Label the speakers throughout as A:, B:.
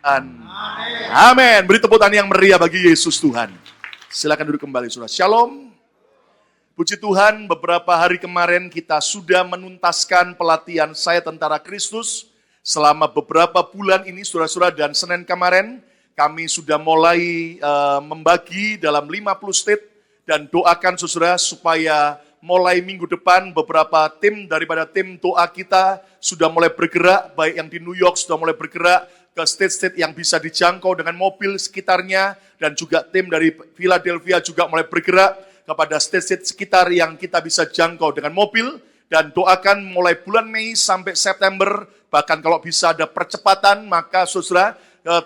A: Amin. Beri tepuk tangan yang meriah bagi Yesus Tuhan. Silakan duduk kembali, saudara. Shalom. Puji Tuhan, beberapa hari kemarin kita sudah menuntaskan pelatihan Saya Tentara Kristus. Selama beberapa bulan ini, saudara-saudara, dan Senin kemarin, kami sudah mulai membagi dalam 50 state. Dan doakan saudara supaya mulai minggu depan beberapa tim daripada tim doa kita sudah mulai bergerak, baik yang di New York sudah mulai bergerak ke state-state yang bisa dijangkau dengan mobil sekitarnya, dan juga tim dari Philadelphia juga mulai bergerak kepada state-state sekitar yang kita bisa jangkau dengan mobil. Dan doakan mulai bulan Mei sampai September, bahkan kalau bisa ada percepatan, maka saudara,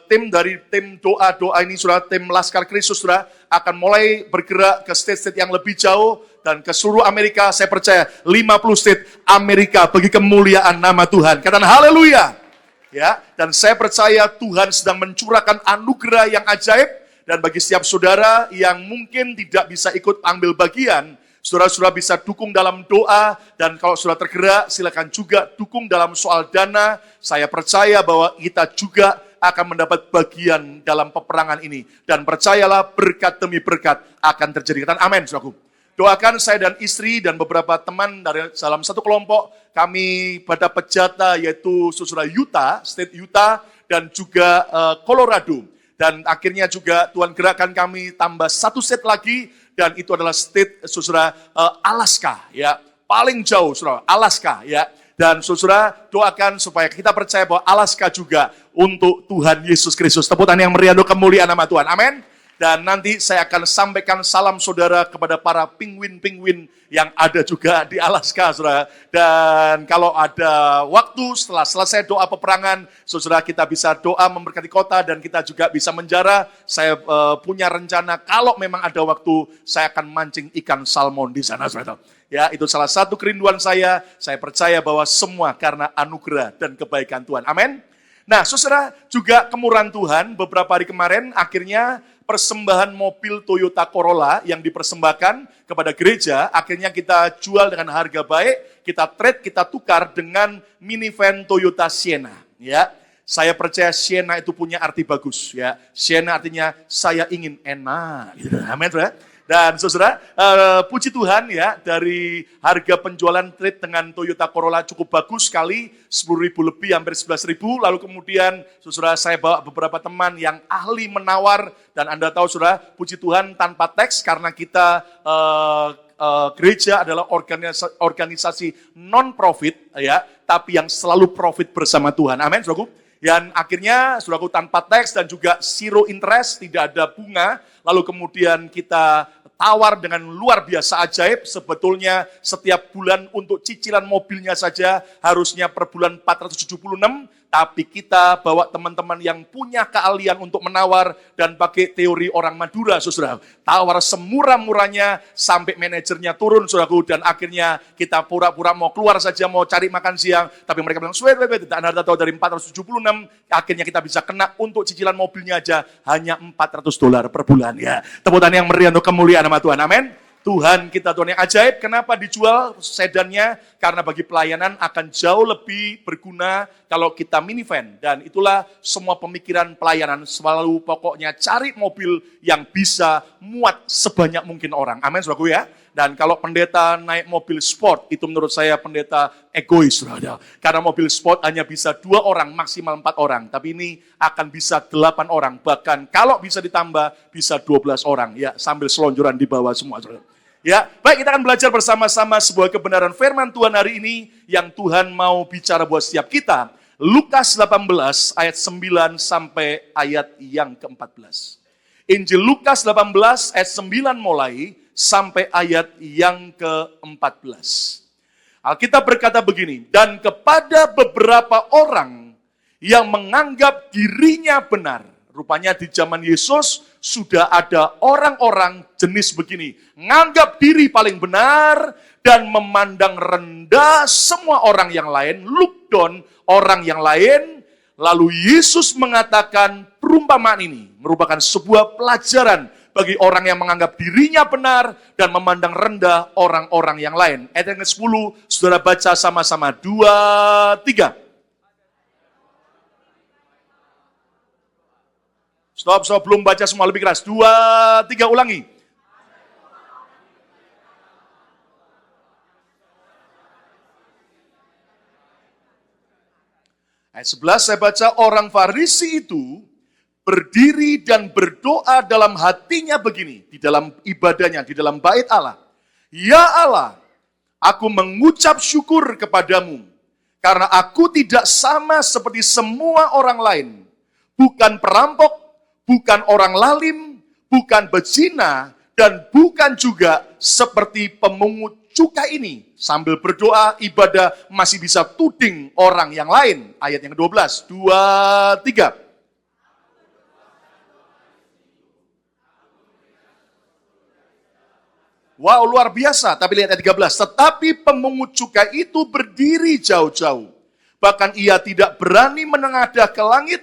A: tim dari tim doa-doa ini, saudara, tim Laskar Kristus, saudara, akan mulai bergerak ke state-state yang lebih jauh, dan ke seluruh Amerika. Saya percaya 50 state Amerika bagi kemuliaan nama Tuhan. Katakan haleluya. Ya, dan saya percaya Tuhan sedang mencurahkan anugerah yang ajaib, dan bagi setiap saudara yang mungkin tidak bisa ikut ambil bagian, saudara-saudara bisa dukung dalam doa, dan kalau saudara tergerak, silakan juga dukung dalam soal dana. Saya percaya bahwa kita juga akan mendapat bagian dalam peperangan ini. Dan percayalah, berkat demi berkat akan terjadi. Katakan amin, saudaraku. Doakan saya dan istri dan beberapa teman dari dalam satu kelompok, kami pada pejata yaitu saudara Utah, State Utah, dan juga Colorado. Dan akhirnya juga Tuhan gerakkan kami tambah satu state lagi, dan itu adalah state saudara Alaska, ya, paling jauh saudara, Alaska, ya. Dan saudara doakan supaya kita percaya bahwa Alaska juga untuk Tuhan Yesus Kristus. Tepuk tangan yang meriah untuk kemuliaan nama Tuhan. Amin. Dan nanti saya akan sampaikan salam saudara kepada para penguin-penguin yang ada juga di Alaska, saudara. Dan kalau ada waktu setelah selesai doa peperangan, saudara, kita bisa doa memberkati kota dan kita juga bisa menjara. Saya punya rencana kalau memang ada waktu, saya akan mancing ikan salmon di sana, saudara. Ya, itu salah satu kerinduan saya. Saya percaya bahwa semua karena anugerah dan kebaikan Tuhan. Amin. Nah, saudara, juga kemurahan Tuhan beberapa hari kemarin akhirnya persembahan mobil Toyota Corolla yang dipersembahkan kepada gereja, akhirnya kita jual dengan harga baik, kita trade, kita tukar dengan minivan Toyota Sienna. Ya, saya percaya Sienna itu punya arti bagus. Ya, Sienna artinya saya ingin enak. Gitu. Amin, saudara. Dan saudara, puji Tuhan ya, dari harga penjualan trade dengan Toyota Corolla cukup bagus sekali, 10.000 lebih, hampir 11.000. Lalu kemudian saudara, saya bawa beberapa teman yang ahli menawar, dan Anda tahu saudara, puji Tuhan tanpa teks, karena kita gereja adalah organisasi non-profit, ya, tapi yang selalu profit bersama Tuhan. Amin, saudaraku. Dan akhirnya, saudaraku, tanpa teks dan juga zero interest, tidak ada bunga. Lalu kemudian kita tawar dengan luar biasa ajaib. Sebetulnya setiap bulan untuk cicilan mobilnya saja harusnya per bulan 476. Tapi kita bawa teman-teman yang punya keahlian untuk menawar dan pakai teori orang Madura, saudara. Tawar semurah-murahnya sampai manajernya turun, saudaraku. Dan akhirnya kita pura-pura mau keluar saja, mau cari makan siang. Tapi mereka bilang, wait, tidak Anda tahu dari 476, akhirnya kita bisa kena untuk cicilan mobilnya aja hanya $400 per bulan. Ya, tepuk tangan yang meriah untuk kemuliaan nama Tuhan. Amin. Tuhan kita, Tuhan yang ajaib. Kenapa dijual sedannya? Karena bagi pelayanan akan jauh lebih berguna kalau kita minivan. Dan itulah semua pemikiran pelayanan. Selalu pokoknya cari mobil yang bisa muat sebanyak mungkin orang. Amin, saudaraku ya. Dan kalau pendeta naik mobil sport, itu menurut saya pendeta egois, saudara. Karena mobil sport hanya bisa 2 orang, maksimal 4 orang. Tapi ini akan bisa 8 orang. Bahkan kalau bisa ditambah, bisa 12 orang. Ya, sambil selonjoran di bawah semua, saudara. Ya, baik, kita akan belajar bersama-sama sebuah kebenaran firman Tuhan hari ini yang Tuhan mau bicara buat setiap kita. Lukas 18 ayat 9 sampai ayat yang ke-14. Injil Lukas 18 ayat 9 mulai sampai ayat yang ke-14. Alkitab berkata begini, dan kepada beberapa orang yang menganggap dirinya benar. Rupanya di zaman Yesus sudah ada orang-orang jenis begini. Nganggap diri paling benar dan memandang rendah semua orang yang lain. Look down orang yang lain. Lalu Yesus mengatakan perumpamaan ini merupakan sebuah pelajaran bagi orang yang menganggap dirinya benar dan memandang rendah orang-orang yang lain. Ayat yang ke-10, saudara baca sama-sama. 2, 3. Stop, belum baca semua, lebih keras. 2, 3, ulangi. Ayat 11 saya baca, orang Farisi itu berdiri dan berdoa dalam hatinya begini, di dalam ibadahnya, di dalam bait Allah. Ya Allah, aku mengucap syukur kepadamu, karena aku tidak sama seperti semua orang lain. Bukan perampok, bukan orang lalim, bukan bezina, dan bukan juga seperti pemungut cukai ini. Sambil berdoa, ibadah masih bisa tuding orang yang lain. Ayat yang ke-12, 2, 3. Wow, luar biasa. Tapi lihat ayat 13. Tetapi pemungut cukai itu berdiri jauh-jauh. Bahkan ia tidak berani menengadah ke langit,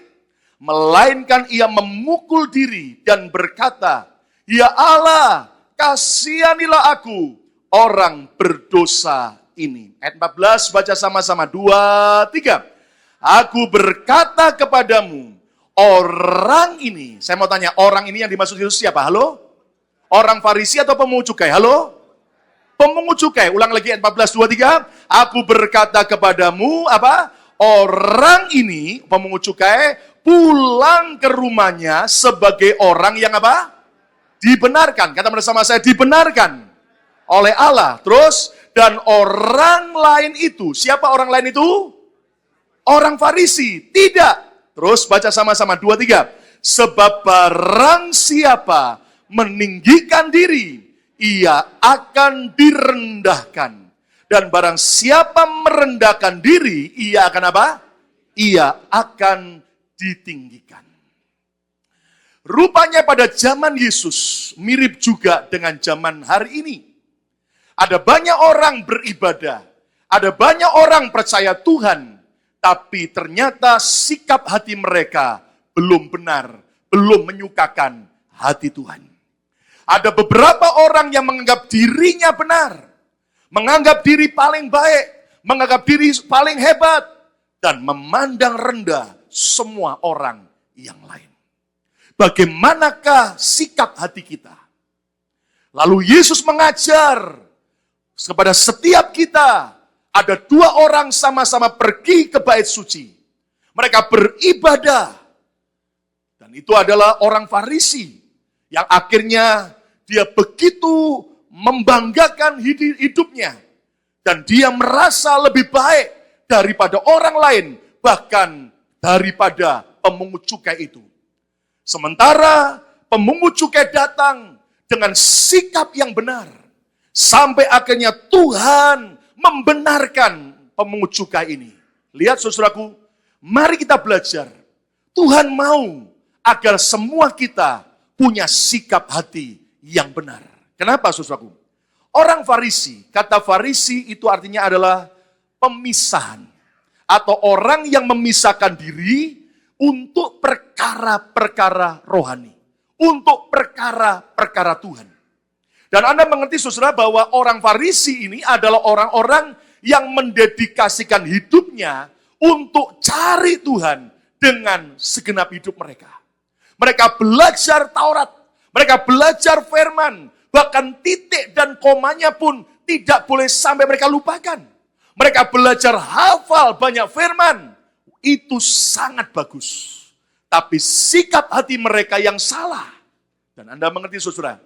A: melainkan ia memukul diri dan berkata, Ya Allah, kasihanilah aku, orang berdosa ini. Ayat 14, baca sama-sama. 2, 3. Aku berkata kepadamu, orang ini, saya mau tanya, orang ini yang dimaksud Yesus siapa? Halo? Orang Farisi atau pemungut cukai? Halo? Pemungut cukai. Ulang lagi ayat 14, 2, 3. Aku berkata kepadamu, apa? Orang ini, pemungut cukai, pulang ke rumahnya sebagai orang yang apa? Dibenarkan. Kata bersama saya, dibenarkan oleh Allah. Terus, dan orang lain itu, siapa orang lain itu? Orang Farisi. Tidak. Terus baca sama-sama, 2, 3. Sebab barang siapa meninggikan diri, ia akan direndahkan. Dan barang siapa merendahkan diri, ia akan apa? Ia akan ditinggikan. Rupanya pada zaman Yesus, mirip juga dengan zaman hari ini. Ada banyak orang beribadah, ada banyak orang percaya Tuhan, tapi ternyata sikap hati mereka belum benar, belum menyukakan hati Tuhan. Ada beberapa orang yang menganggap dirinya benar, menganggap diri paling baik, menganggap diri paling hebat, dan memandang rendah semua orang yang lain. Bagaimanakah sikap hati kita? Lalu Yesus mengajar kepada setiap kita, ada 2 orang sama-sama pergi ke bait suci. Mereka beribadah, dan itu adalah orang Farisi, yang akhirnya dia begitu membanggakan hidupnya. Dan dia merasa lebih baik daripada orang lain, bahkan daripada pemungut cukai itu. Sementara pemungut cukai datang dengan sikap yang benar. Sampai akhirnya Tuhan membenarkan pemungut cukai ini. Lihat saudaraku, mari kita belajar. Tuhan mau agar semua kita punya sikap hati yang benar. Kenapa saudaraku? Orang Farisi, kata Farisi itu artinya adalah pemisahan. Atau orang yang memisahkan diri untuk perkara-perkara rohani. Untuk perkara-perkara Tuhan. Dan Anda mengerti saudara bahwa orang Farisi ini adalah orang-orang yang mendedikasikan hidupnya untuk cari Tuhan dengan segenap hidup mereka. Mereka belajar Taurat, mereka belajar firman, bahkan titik dan komanya pun tidak boleh sampai mereka lupakan. Mereka belajar hafal banyak firman, itu sangat bagus. Tapi sikap hati mereka yang salah. Dan Anda mengerti saudara,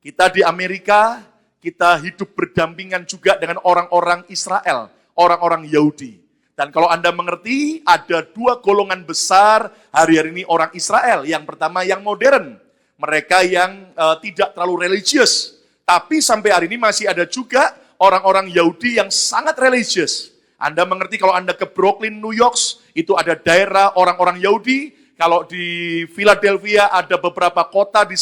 A: kita di Amerika, kita hidup berdampingan juga dengan orang-orang Israel, orang-orang Yahudi. Dan kalau Anda mengerti, ada 2 golongan besar hari-hari ini orang Israel. Yang pertama yang modern, mereka yang tidak terlalu religius. Tapi sampai hari ini masih ada juga orang-orang Yahudi yang sangat religius. Anda mengerti kalau Anda ke Brooklyn, New York, itu ada daerah orang-orang Yahudi. Kalau di Philadelphia ada beberapa kota di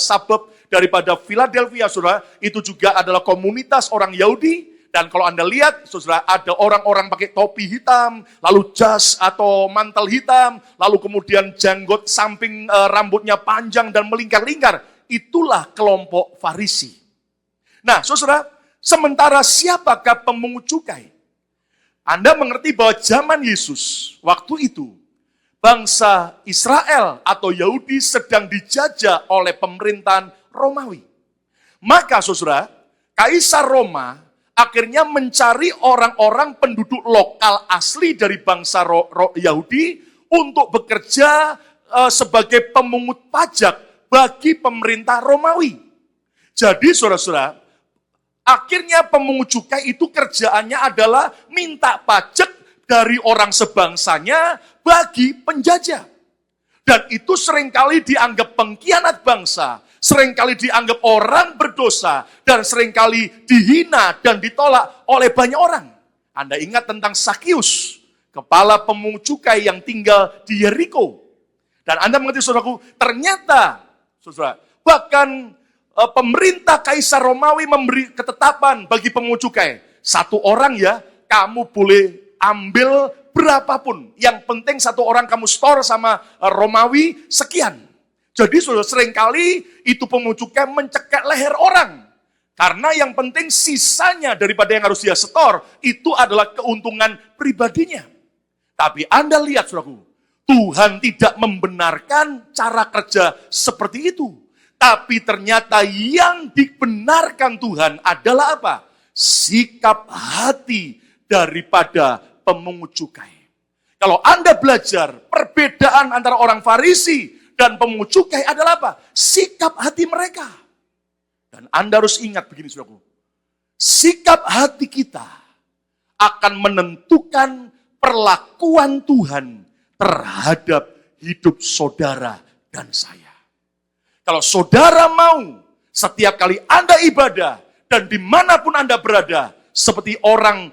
A: suburb daripada Philadelphia, saudara, itu juga adalah komunitas orang Yahudi. Dan kalau Anda lihat, saudara, ada orang-orang pakai topi hitam, lalu jas atau mantel hitam, lalu kemudian janggut samping rambutnya panjang dan melingkar-lingkar. Itulah kelompok Farisi. Nah, saudara, sementara siapakah pemungut cukai? Anda mengerti bahwa zaman Yesus, waktu itu, bangsa Israel atau Yahudi sedang dijajah oleh pemerintahan Romawi. Maka saudara, Kaisar Roma akhirnya mencari orang-orang penduduk lokal asli dari bangsa Yahudi untuk bekerja sebagai pemungut pajak bagi pemerintah Romawi. Jadi saudara-saudara, akhirnya pemungut cukai itu kerjaannya adalah minta pajak dari orang sebangsanya bagi penjajah. Dan itu seringkali dianggap pengkhianat bangsa, seringkali dianggap orang berdosa, dan seringkali dihina dan ditolak oleh banyak orang. Anda ingat tentang Sakius, kepala pemungut cukai yang tinggal di Yeriko. Dan Anda mengerti saudaraku, ternyata saudara, bahkan pemerintah Kaisar Romawi memberi ketetapan bagi pemungut cukai. Satu orang ya, kamu boleh ambil berapapun. Yang penting satu orang kamu store sama Romawi sekian. Jadi saudara, seringkali itu pemungut cukai mencekek leher orang. Karena yang penting sisanya daripada yang harus dia store, itu adalah keuntungan pribadinya. Tapi Anda lihat saudaraku, Tuhan tidak membenarkan cara kerja seperti itu. Tapi ternyata yang dibenarkan Tuhan adalah apa? Sikap hati daripada pemungut cukai. Kalau Anda belajar perbedaan antara orang Farisi dan pemungut cukai adalah apa? Sikap hati mereka. Dan Anda harus ingat begini saudaraku. Sikap hati kita akan menentukan perlakuan Tuhan terhadap hidup saudara dan saya. Kalau saudara mau setiap kali Anda ibadah dan dimanapun Anda berada, seperti orang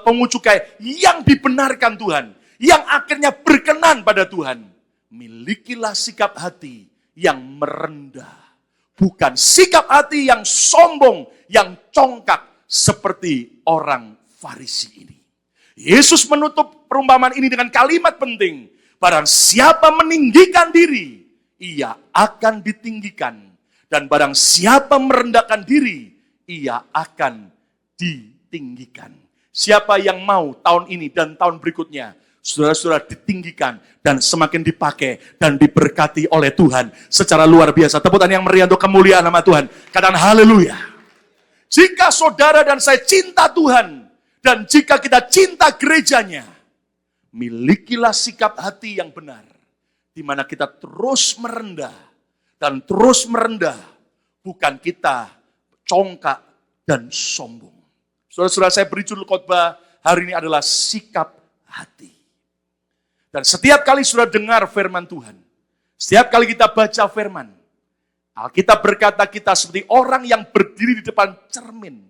A: pemungut cukai yang dibenarkan Tuhan, yang akhirnya berkenan pada Tuhan, milikilah sikap hati yang merendah. Bukan sikap hati yang sombong, yang congkak seperti orang Farisi ini. Yesus menutup perumpamaan ini dengan kalimat penting. Barang siapa meninggikan diri, ia akan ditinggikan. Dan barang siapa merendahkan diri, ia akan ditinggikan. Siapa yang mau tahun ini dan tahun berikutnya, saudara-saudara ditinggikan dan semakin dipakai dan diberkati oleh Tuhan secara luar biasa. Tepuk tangan yang meriah untuk kemuliaan nama Tuhan. Katakan haleluya. Jika saudara dan saya cinta Tuhan, dan jika kita cinta gerejanya, milikilah sikap hati yang benar, di mana kita terus merendah dan terus merendah, bukan kita congkak dan sombong. Saudara-saudara, saya beri judul khotbah hari ini adalah sikap hati. Dan setiap kali saudara dengar firman Tuhan, setiap kali kita baca firman, Alkitab berkata kita seperti orang yang berdiri di depan cermin.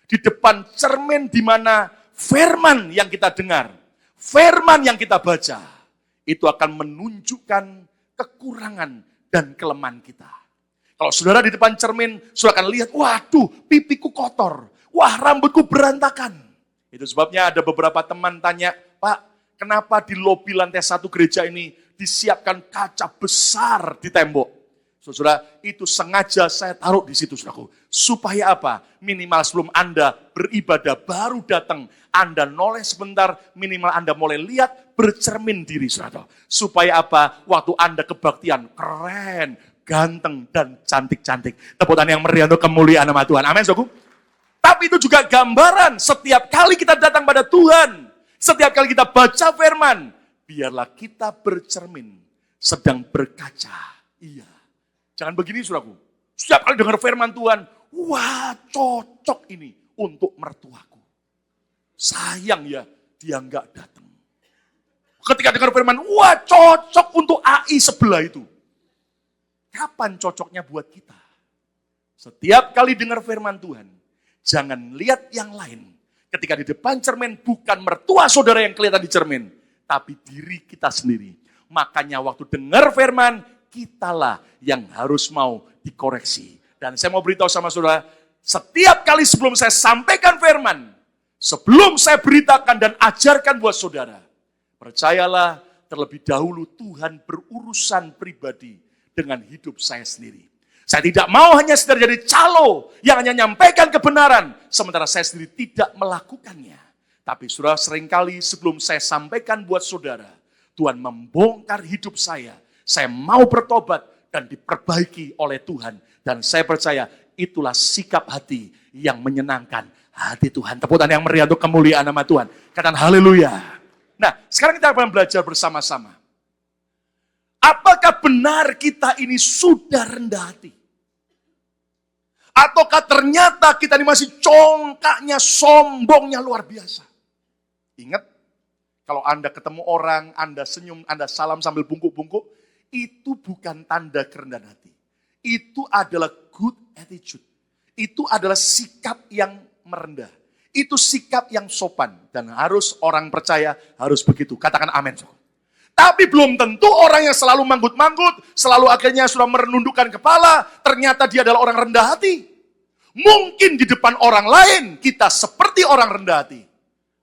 A: Di depan cermin di mana firman yang kita dengar, firman yang kita baca, itu akan menunjukkan kekurangan dan kelemahan kita. Kalau saudara di depan cermin, saudara akan lihat, waduh, pipiku kotor. Wah, rambutku berantakan. Itu sebabnya ada beberapa teman tanya, Pak, kenapa di lobi lantai 1 gereja ini disiapkan kaca besar di tembok? Saudara, itu sengaja saya taruh di situ, saudaraku. Supaya apa? Minimal sebelum Anda beribadah, baru datang, Anda noleh sebentar, minimal Anda mulai lihat, bercermin diri, saudara. Supaya apa? Waktu Anda kebaktian, keren, ganteng, dan cantik-cantik. Tepuk tangan yang meriah untuk kemuliaan nama Tuhan. Amin, saudaraku. Tapi itu juga gambaran setiap kali kita datang pada Tuhan, setiap kali kita baca firman, biarlah kita bercermin, sedang berkaca. Iya. Jangan begini, saudaraku. Setiap kali dengar firman Tuhan, wah cocok ini untuk mertuaku. Sayang ya, dia enggak datang. Ketika dengar firman, wah cocok untuk AI sebelah itu. Kapan cocoknya buat kita? Setiap kali dengar firman Tuhan, jangan lihat yang lain. Ketika di depan cermin, bukan mertua saudara yang kelihatan di cermin, tapi diri kita sendiri. Makanya waktu dengar firman, kitalah yang harus mau dikoreksi. Dan saya mau beritahu sama saudara, setiap kali sebelum saya sampaikan firman, sebelum saya beritakan dan ajarkan buat saudara, percayalah terlebih dahulu Tuhan berurusan pribadi dengan hidup saya sendiri. Saya tidak mau hanya sekedar jadi calo yang hanya nyampaikan kebenaran, sementara saya sendiri tidak melakukannya. Tapi saudara, seringkali sebelum saya sampaikan buat saudara, Tuhan membongkar hidup saya mau bertobat dan diperbaiki oleh Tuhan. Dan saya percaya itulah sikap hati yang menyenangkan hati Tuhan. Tepuk tangan yang meriah untuk kemuliaan nama Tuhan. Katakan haleluya. Nah, sekarang kita akan belajar bersama-sama. Apakah benar kita ini sudah rendah hati? Ataukah ternyata kita ini masih congkaknya, sombongnya luar biasa? Ingat, kalau Anda ketemu orang, Anda senyum, Anda salam sambil bungkuk-bungkuk, itu bukan tanda kerendahan hati. Itu adalah good attitude. Itu adalah sikap yang merendah. Itu sikap yang sopan. Dan harus orang percaya, harus begitu. Katakan amin. Tapi belum tentu orang yang selalu manggut-manggut, selalu akhirnya sudah menundukkan kepala, ternyata dia adalah orang rendah hati. Mungkin di depan orang lain kita seperti orang rendah hati.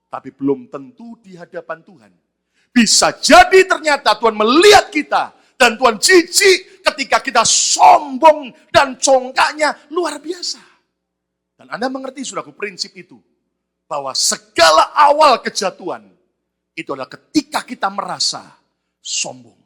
A: Tapi belum tentu di hadapan Tuhan. Bisa jadi ternyata Tuhan melihat kita, dan Tuhan jijik ketika kita sombong dan congkaknya luar biasa. Dan Anda mengerti, saudaraku, prinsip itu. Bahwa segala awal kejatuhan, itu adalah ketika kita merasa sombong.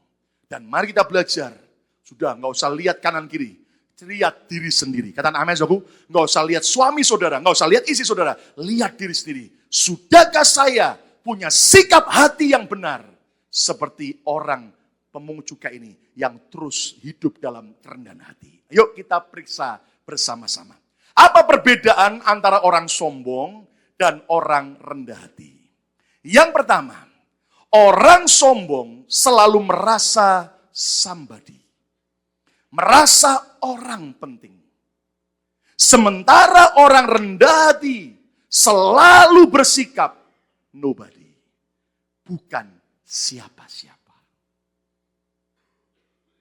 A: Dan mari kita belajar. Sudah, nggak usah lihat kanan kiri. Lihat diri sendiri. Katakan amin, saudaraku. Nggak usah lihat suami saudara, nggak usah lihat istri saudara. Lihat diri sendiri. Sudahkah saya punya sikap hati yang benar? Seperti orang pemungut cukai ini yang terus hidup dalam kerendahan hati. Yuk kita periksa bersama-sama. Apa perbedaan antara orang sombong dan orang rendah hati? Yang pertama, orang sombong selalu merasa somebody. Merasa orang penting. Sementara orang rendah hati selalu bersikap nobody. Bukan siapa-siapa.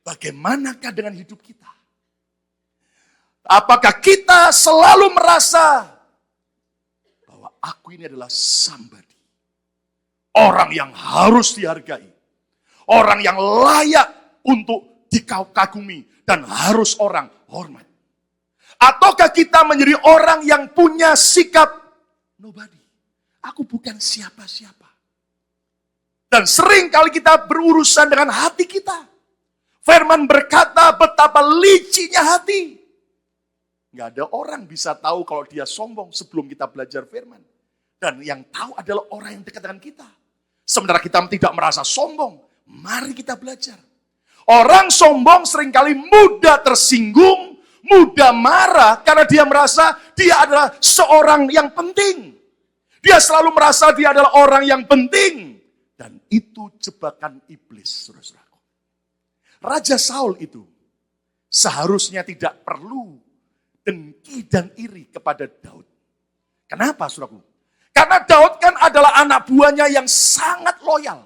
A: Bagaimanakah dengan hidup kita? Apakah kita selalu merasa bahwa aku ini adalah somebody? Orang yang harus dihargai. Orang yang layak untuk dikagumi dan harus orang hormat. Ataukah kita menjadi orang yang punya sikap nobody? Aku bukan siapa-siapa. Dan sering kali kita berurusan dengan hati kita. Firman berkata betapa licinya hati. Nggak ada orang bisa tahu kalau dia sombong sebelum kita belajar firman. Dan yang tahu adalah orang yang dekat dengan kita. Sementara kita tidak merasa sombong, mari kita belajar. Orang sombong seringkali mudah tersinggung, mudah marah karena dia merasa dia adalah seorang yang penting. Dia selalu merasa dia adalah orang yang penting. Dan itu jebakan iblis, saudara-saudara. Raja Saul itu seharusnya tidak perlu dengki dan iri kepada Daud. Kenapa, saudaraku? Karena Daud kan adalah anak buahnya yang sangat loyal.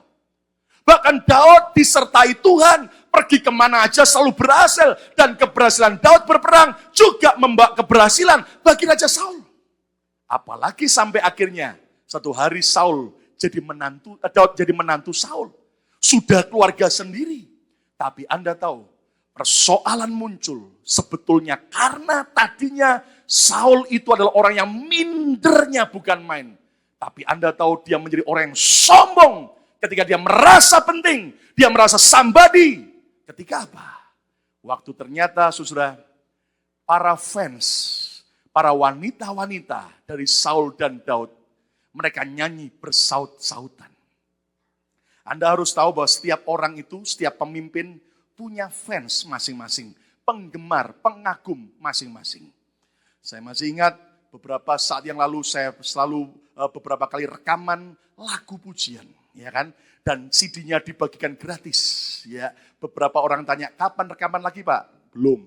A: Bahkan Daud disertai Tuhan, pergi kemana aja selalu berhasil. Dan keberhasilan Daud berperang juga membawa keberhasilan bagi Raja Saul. Apalagi sampai akhirnya satu hari Daud jadi menantu Saul. Sudah keluarga sendiri. Tapi Anda tahu, persoalan muncul sebetulnya karena tadinya Saul itu adalah orang yang mindernya bukan main. Tapi Anda tahu dia menjadi orang yang sombong ketika dia merasa penting, dia merasa somebody. Ketika apa? Waktu ternyata saudara, para fans, para wanita-wanita dari Saul dan Daud, mereka nyanyi bersaut-sautan. Anda harus tahu bahwa setiap orang itu, setiap pemimpin punya fans masing-masing. Penggemar, pengagum masing-masing. Saya masih ingat beberapa saat yang lalu saya selalu beberapa kali rekaman lagu pujian. Ya kan? Dan CD-nya dibagikan gratis. Ya, beberapa orang tanya, kapan rekaman lagi Pak? Belum.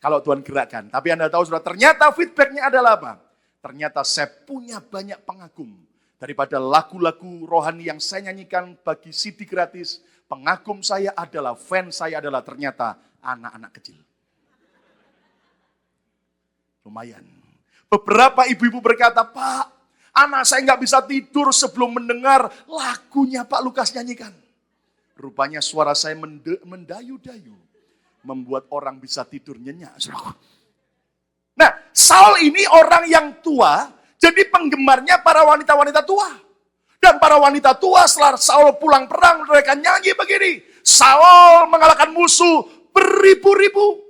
A: Kalau Tuhan gerakkan. Tapi Anda tahu sudah ternyata feedbacknya adalah apa? Ternyata saya punya banyak pengagum. Daripada lagu-lagu rohani yang saya nyanyikan bagi CD gratis, pengagum saya adalah, fans saya adalah ternyata anak-anak kecil. Lumayan. Beberapa ibu-ibu berkata, Pak, anak saya nggak bisa tidur sebelum mendengar lagunya Pak Lukas nyanyikan. Rupanya suara saya mendayu-dayu, membuat orang bisa tidur nyenyak. Nah, Saul ini orang yang tua, jadi penggemarnya para wanita-wanita tua. Dan para wanita tua setelah Saul pulang perang, mereka nyanyi begini. Saul mengalahkan musuh beribu-ribu.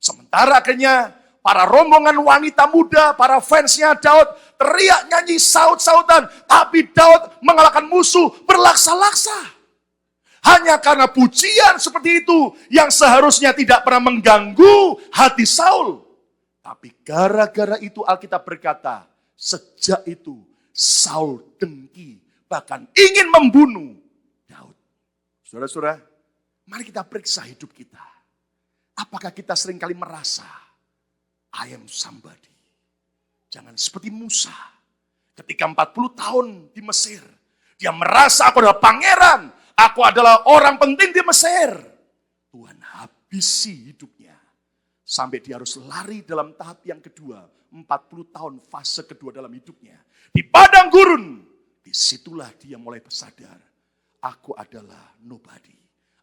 A: Sementara akhirnya para rombongan wanita muda, para fansnya Daud teriak nyanyi saut-sautan. Tapi Daud mengalahkan musuh berlaksa-laksa. Hanya karena pujian seperti itu yang seharusnya tidak pernah mengganggu hati Saul. Tapi gara-gara itu Alkitab berkata, sejak itu Saul dengki, bahkan ingin membunuh Daud. Saudara-saudara, mari kita periksa hidup kita. Apakah kita seringkali merasa, I am somebody. Jangan seperti Musa. Ketika 40 tahun di Mesir, dia merasa aku adalah pangeran. Aku adalah orang penting di Mesir. Tuhan habisi hidupnya. Sampai dia harus lari dalam tahap yang kedua. 40 tahun fase kedua dalam hidupnya. Di padang gurun. Disitulah dia mulai sadar. Aku adalah nobody.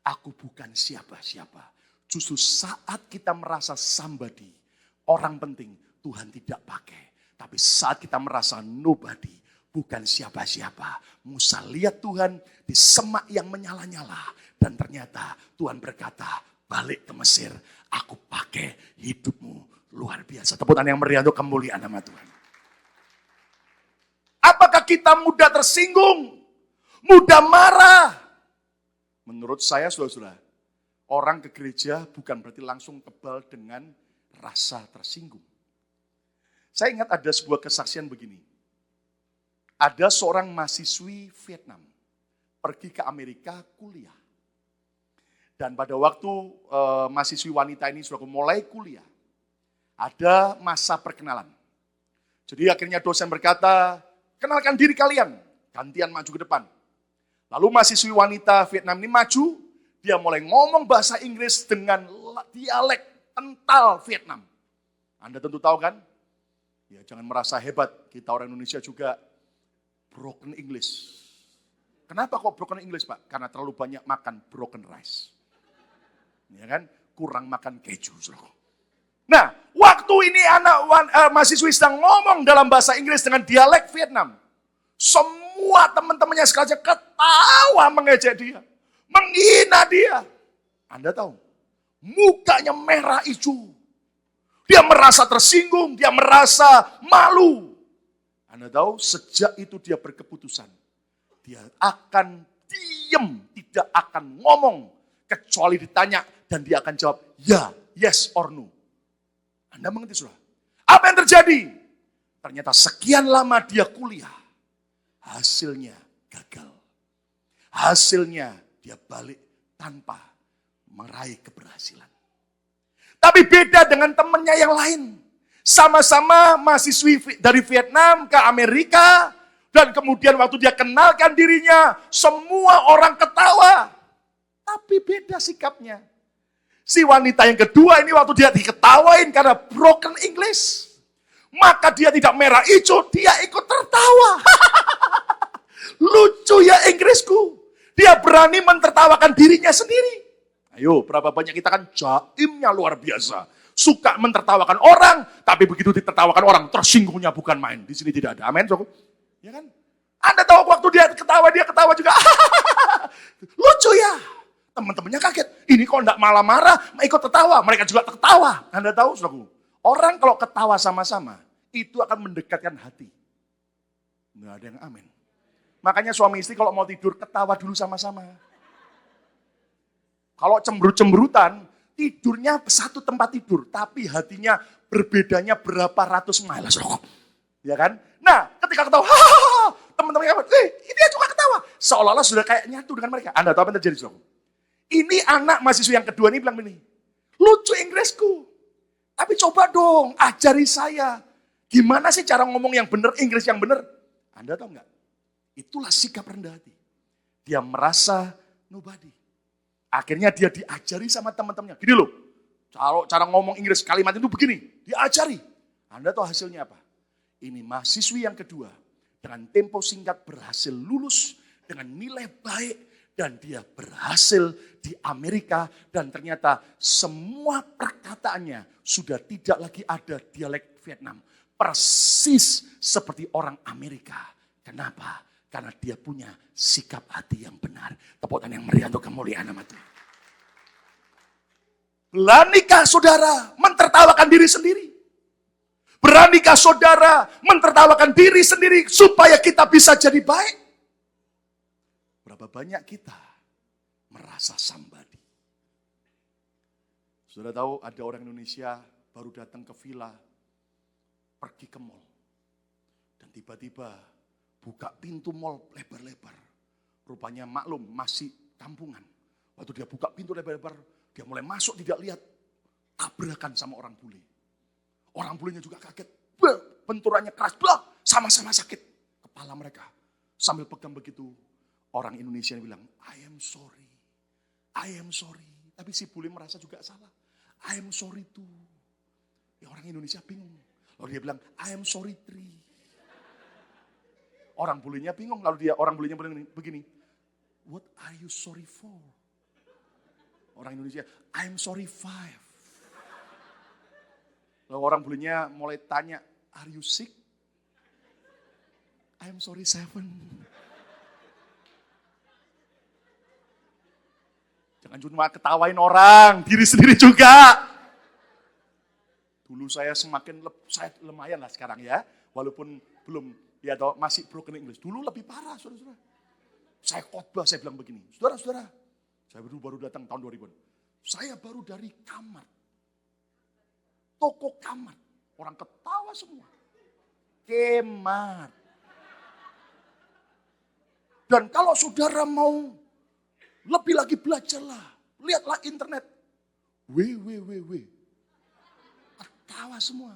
A: Aku bukan siapa-siapa. Justru saat kita merasa somebody, orang penting, Tuhan tidak pakai. Tapi saat kita merasa nobody, bukan siapa-siapa. Musa lihat Tuhan di semak yang menyala-nyala. Dan ternyata Tuhan berkata, balik ke Mesir. Aku pakai hidupmu. Luar biasa. Tepuk tangan yang meriah untuk kemuliaan nama Tuhan. Apakah kita mudah tersinggung? Mudah marah? Menurut saya, saudara-saudara, orang ke gereja bukan berarti langsung kebal dengan rasa tersinggung. Saya ingat ada sebuah kesaksian begini. Ada seorang mahasiswi Vietnam pergi ke Amerika kuliah. Dan pada waktu mahasiswi wanita ini sudah mulai kuliah, ada masa perkenalan. Jadi akhirnya dosen berkata, kenalkan diri kalian, gantian maju ke depan. Lalu mahasiswi wanita Vietnam ini maju, dia mulai ngomong bahasa Inggris dengan dialek kental Vietnam. Anda tentu tahu kan? Ya jangan merasa hebat, kita orang Indonesia juga broken English. Kenapa kok broken English, Pak? Karena terlalu banyak makan broken rice. Ya kan? Kurang makan keju. Nah, waktu ini anak mahasiswi sedang ngomong dalam bahasa Inggris dengan dialek Vietnam. Semua teman-temannya sekalian ketawa mengejek dia. Menghina dia. Anda tahu, mukanya merah hijau. Dia merasa tersinggung, dia merasa malu. Anda tahu, sejak itu dia berkeputusan. Dia akan diam, tidak akan ngomong. Kecuali ditanya dan dia akan jawab, ya, yes or no. Anda mengerti, saudara? Apa yang terjadi? Ternyata sekian lama dia kuliah. Hasilnya gagal. Hasilnya dia balik tanpa meraih keberhasilan. Tapi beda dengan temannya yang lain. Sama-sama mahasiswi dari Vietnam ke Amerika. Dan kemudian waktu dia kenalkan dirinya, semua orang ketawa. Tapi beda sikapnya. Si wanita yang kedua ini waktu dia diketawain karena broken English. Maka dia tidak merah hijau, dia ikut tertawa. Lucu ya Inggrisku. Dia berani mentertawakan dirinya sendiri. Ayo, berapa banyak kita kan jaimnya luar biasa. Suka mentertawakan orang, tapi begitu ditertawakan orang, tersinggungnya bukan main. Di sini tidak ada. Amin, Soku. Ya kan? Anda tahu waktu dia ketawa juga. Lucu ya. Teman-temannya kaget. Ini kok enggak malah marah, ikut tertawa. Mereka juga tertawa. Anda tahu, Saudaraku? Orang kalau ketawa sama-sama, itu akan mendekatkan hati. Enggak ada yang amin. Makanya suami istri kalau mau tidur, ketawa dulu sama-sama. Kalau cemberut-cemberutan, tidurnya satu tempat tidur. Tapi hatinya berbedanya berapa ratus miles. Ya kan? Nah, ketika ketawa, teman-temannya, ini dia juga ketawa. Seolah-olah sudah kayak nyatu dengan mereka. Anda tahu apa yang terjadi, Saudara? Ini anak mahasiswa yang kedua ini bilang begini, lucu Inggrisku. Tapi coba dong, ajari saya. Gimana sih cara ngomong yang benar, Inggris yang benar? Anda tahu nggak? Itulah sikap rendah hati. Dia merasa nobody. Akhirnya dia diajari sama teman-temannya. Gini loh, cara ngomong Inggris kalimat itu begini. Diajari. Anda tahu hasilnya apa? Ini mahasiswi yang kedua. Dengan tempo singkat berhasil lulus dengan nilai baik. Dan dia berhasil di Amerika dan ternyata semua perkataannya sudah tidak lagi ada dialek Vietnam. Persis seperti orang Amerika. Kenapa? Karena dia punya sikap hati yang benar. Tepuk tangan yang meriah untuk kemuliaan nama Tuhan. Beranikah saudara mentertawakan diri sendiri? Beranikah saudara mentertawakan diri sendiri supaya kita bisa jadi baik? Berapa banyak kita merasa somebody? Saudara tahu ada orang Indonesia baru datang ke villa, pergi ke mall. Dan tiba-tiba buka pintu mall lebar-lebar. Rupanya maklum masih kampungan. Waktu dia buka pintu lebar-lebar, dia mulai masuk tidak lihat. Tabrakan sama orang bule. Orang bulenya juga kaget. Benturannya keras. Sama-sama sakit kepala mereka. Sambil pegang begitu. Orang Indonesia bilang, I am sorry. I am sorry. Tapi si bule merasa juga salah. I am sorry too. Ya orang Indonesia bingung. Lalu dia bilang, I am sorry three. Orang bulenya bingung. Lalu orang bulenya begini. What are you sorry for? Orang Indonesia, I am sorry five. Lalu orang bulenya mulai tanya, are you sick? I am sorry seven. Jangan cuma ketawain orang, diri sendiri juga. Dulu saya saya lumayan lah sekarang ya. Walaupun belum, ya masih broken English. Dulu lebih parah, saudara-saudara. Saya khotbah, saya bilang begini. Saudara-saudara, saya baru datang tahun 2000-an. Saya baru dari kamar. Toko kamar. Orang ketawa semua. Kemar. Dan kalau saudara mau lebih lagi belajarlah. Lihatlah internet. www. Ketawa semua.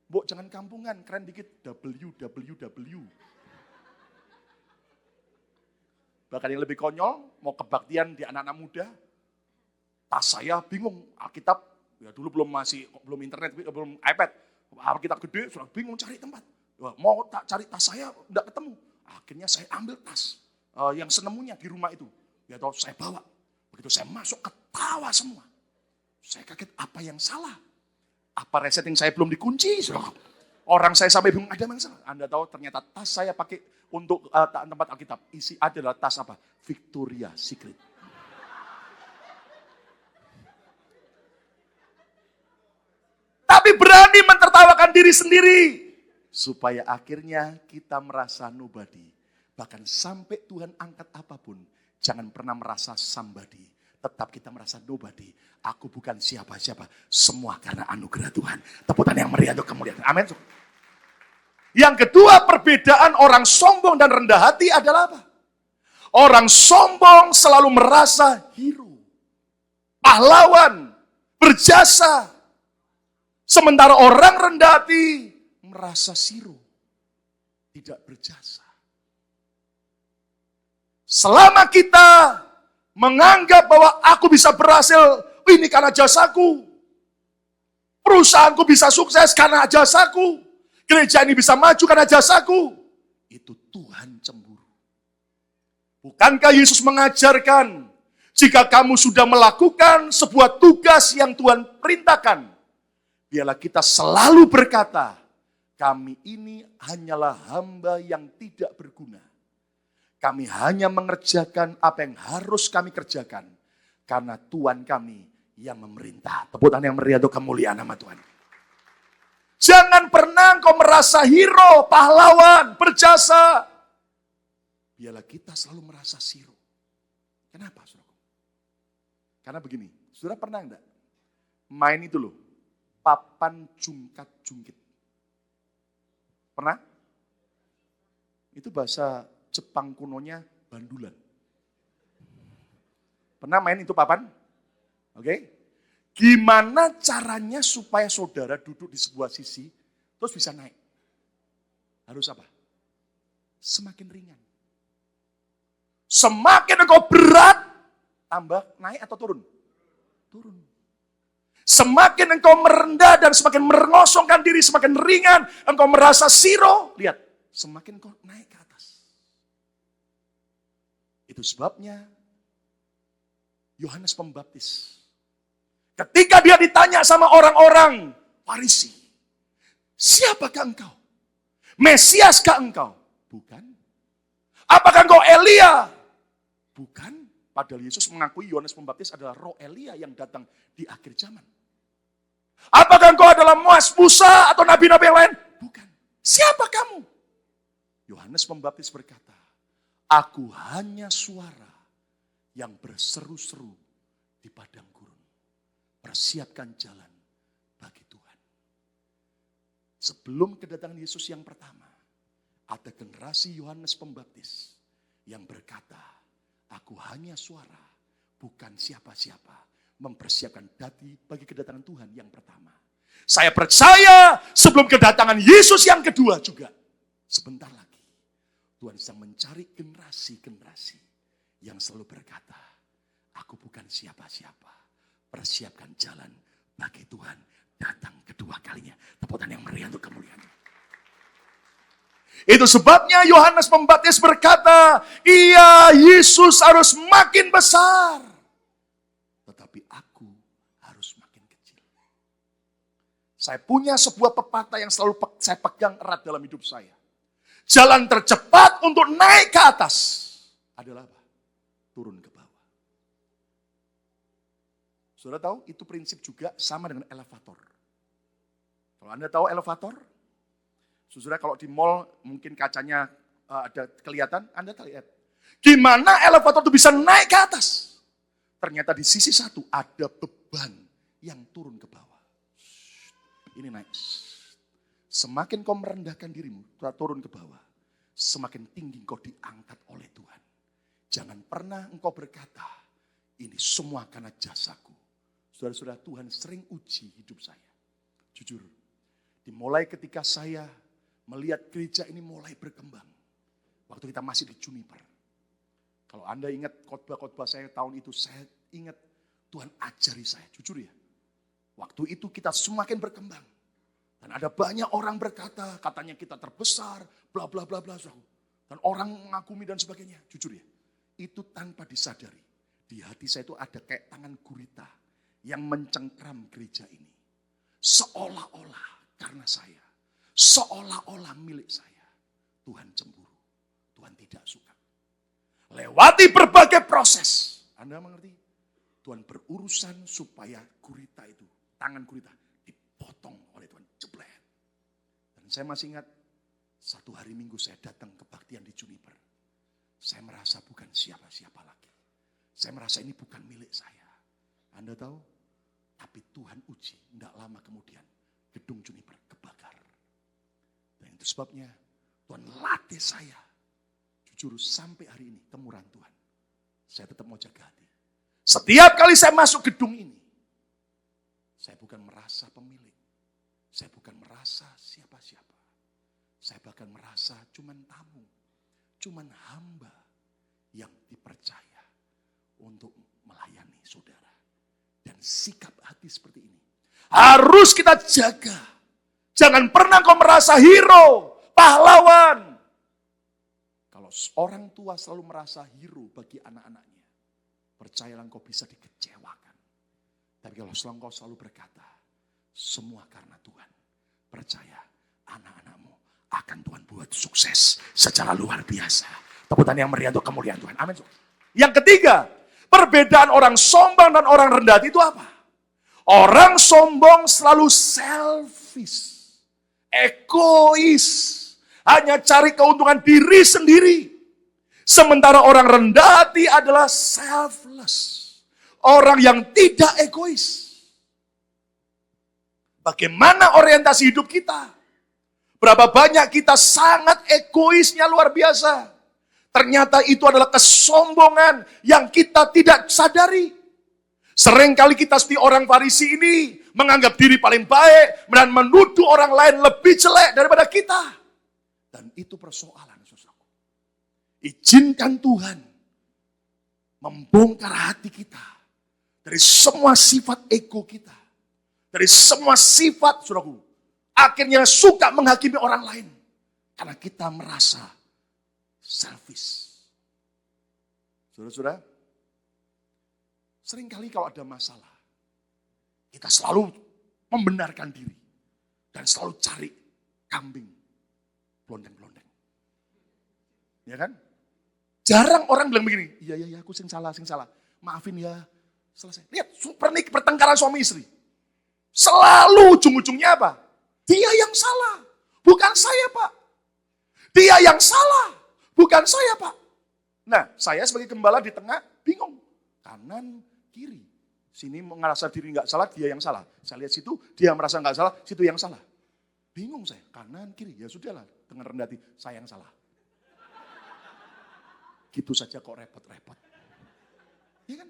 A: Mbok jangan kampungan, keren dikit. www. Bahkan yang lebih konyol, mau kebaktian di anak-anak muda. Tas saya bingung, Alkitab, ya dulu belum internet, belum iPad. Alkitab gede, sudah bingung cari tempat. Mau cari tas saya, enggak ketemu. Akhirnya saya ambil tas yang senemunya di rumah itu. Ya toh saya bawa. Begitu saya masuk, ketawa semua. Saya kaget, apa yang salah? Apa resetting saya belum dikunci? Orang saya sampai bingung, ada yang salah. Anda tahu ternyata tas saya pakai untuk tempat Alkitab. Isi adalah tas apa? Victoria Secret. Tapi berani mentertawakan diri sendiri. Supaya akhirnya kita merasa nobody. Bahkan sampai Tuhan angkat apapun, jangan pernah merasa somebody. Tetap kita merasa nobody. Aku bukan siapa-siapa. Semua karena anugerah Tuhan. Tepuk tangan yang meriah untuk kemuliaan. Amin. Yang kedua, perbedaan orang sombong dan rendah hati adalah apa? Orang sombong selalu merasa hero, pahlawan, berjasa. Sementara orang rendah hati merasa zero, tidak berjasa. Selama kita menganggap bahwa aku bisa berhasil, ini karena jasaku. Perusahaanku bisa sukses karena jasaku. Gereja ini bisa maju karena jasaku. Itu Tuhan cemburu. Bukankah Yesus mengajarkan, jika kamu sudah melakukan sebuah tugas yang Tuhan perintahkan, biarlah kita selalu berkata, kami ini hanyalah hamba yang tidak berguna. Kami hanya mengerjakan apa yang harus kami kerjakan. Karena Tuhan kami yang memerintah. Tepuk tangan yang meriah untuk kemuliaan nama Tuhan. Jangan pernah kau merasa hero, pahlawan, berjasa. Biarlah kita selalu merasa zero. Kenapa, saudara? Karena begini, saudara pernah enggak main itu loh, papan jungkat-jungkit? Pernah? Itu bahasa Jepang kunonya bandulan. Pernah main itu papan? Oke? Gimana caranya supaya saudara duduk di sebuah sisi, terus bisa naik? Harus apa? Semakin ringan. Semakin engkau berat, tambah naik atau turun? Turun. Semakin engkau merendah dan semakin merengosongkan diri, semakin ringan, engkau merasa zero, lihat, semakin engkau naik ke atas. Itu sebabnya Yohanes Pembaptis, ketika dia ditanya sama orang-orang Farisi, siapakah engkau? Mesiaskah engkau? Bukan. Apakah engkau Elia? Bukan. Padahal Yesus mengakui Yohanes Pembaptis adalah roh Elia yang datang di akhir zaman. Apakah engkau adalah Musa atau nabi-nabi yang lain? Bukan. Siapa kamu? Yohanes Pembaptis berkata, aku hanya suara yang berseru-seru di padang gurun. Persiapkan jalan bagi Tuhan. Sebelum kedatangan Yesus yang pertama, ada generasi Yohanes Pembaptis yang berkata, aku hanya suara, bukan siapa-siapa, mempersiapkan dati bagi kedatangan Tuhan yang pertama. Saya percaya sebelum kedatangan Yesus yang kedua juga, sebentar lagi, Tuhan sedang mencari generasi-generasi yang selalu berkata, aku bukan siapa-siapa, persiapkan jalan bagi Tuhan datang kedua kalinya. Tepuk tangan yang meriah untuk kemuliaan. Itu sebabnya Yohanes Pembaptis berkata, iya, Yesus harus makin besar, tetapi aku harus makin kecil. Saya punya sebuah pepatah yang selalu saya pegang erat dalam hidup saya. Jalan tercepat untuk naik ke atas adalah apa? Turun ke bawah. Saudara tahu, itu prinsip juga sama dengan elevator. Kalau Anda tahu elevator, saudara kalau di mall mungkin kacanya ada kelihatan, Anda lihat. Gimana elevator itu bisa naik ke atas? Ternyata di sisi satu ada beban yang turun ke bawah. Ini naik. Semakin kau merendahkan dirimu, turun ke bawah. Semakin tinggi kau diangkat oleh Tuhan. Jangan pernah engkau berkata, ini semua karena jasaku. Saudara-saudara, Tuhan sering uji hidup saya. Jujur, dimulai ketika saya melihat gereja ini mulai berkembang. Waktu kita masih di Juniper. Kalau Anda ingat khotbah-khotbah saya tahun itu, saya ingat Tuhan ajari saya. Jujur ya, waktu itu kita semakin berkembang. Dan ada banyak orang berkata, katanya kita terbesar, bla bla bla bla. Dan orang mengagumi dan sebagainya. Jujur ya, itu tanpa disadari. Di hati saya itu ada kayak tangan gurita yang mencengkram gereja ini. Seolah-olah karena saya, seolah-olah milik saya. Tuhan cemburu, Tuhan tidak suka. Lewati berbagai proses, Anda mengerti? Tuhan berurusan supaya gurita itu, tangan gurita dipotong oleh Tuhan, jeblet. Dan saya masih ingat, satu hari Minggu saya datang kebaktian di Juniper. Saya merasa bukan siapa-siapa lagi. Saya merasa ini bukan milik saya. Anda tahu? Tapi Tuhan uji, tidak lama kemudian gedung Juniper kebakar. Dan itu sebabnya Tuhan latih saya. Jujur sampai hari ini temuran Tuhan. Saya tetap mau jaga hati. Setiap kali saya masuk gedung ini, saya bukan merasa pemilik. Saya bukan merasa siapa-siapa. Saya bahkan merasa cuman tamu. Cuman hamba yang dipercaya untuk melayani saudara. Dan sikap hati seperti ini harus kita jaga. Jangan pernah kau merasa hero, pahlawan. Kalau orang tua selalu merasa hero bagi anak-anaknya, percayalah kau bisa dikecewakan. Tapi kalau kau selalu berkata, semua karena Tuhan, percaya anak-anakmu akan Tuhan buat sukses secara luar biasa. Tepuk tangan yang meriah untuk kemuliaan Tuhan. Amin. Yang ketiga, perbedaan orang sombong dan orang rendah itu apa? Orang sombong selalu selfish, egois, hanya cari keuntungan diri sendiri. Sementara orang rendah hati adalah selfless, orang yang tidak egois. Bagaimana orientasi hidup kita? Berapa banyak kita sangat egoisnya luar biasa. Ternyata itu adalah kesombongan yang kita tidak sadari. Seringkali kita seperti orang Farisi ini menganggap diri paling baik dan menuduh orang lain lebih jelek daripada kita. Dan itu persoalan, saudaraku. Izinkan Tuhan membongkar hati kita dari semua sifat ego kita. Dari semua sifat, saudaraku, akhirnya suka menghakimi orang lain. Karena kita merasa selfish. Saudara-saudara, seringkali kalau ada masalah, kita selalu membenarkan diri. Dan selalu cari kambing, blondeng-blondeng. Ya kan? Jarang orang bilang begini, iya, aku sing salah. Maafin ya, selesai. Lihat, pertengkaran suami istri. Selalu ujung-ujungnya apa? Dia yang salah, bukan saya Pak. Dia yang salah, bukan saya Pak. Nah, saya sebagai gembala di tengah bingung. Kanan, kiri. Sini merasa diri nggak salah, dia yang salah. Saya lihat situ, dia merasa nggak salah, situ yang salah. Bingung saya, kanan, kiri. Ya sudahlah, dengan rendah hati, saya yang salah. Gitu saja kok repot-repot. Ya kan?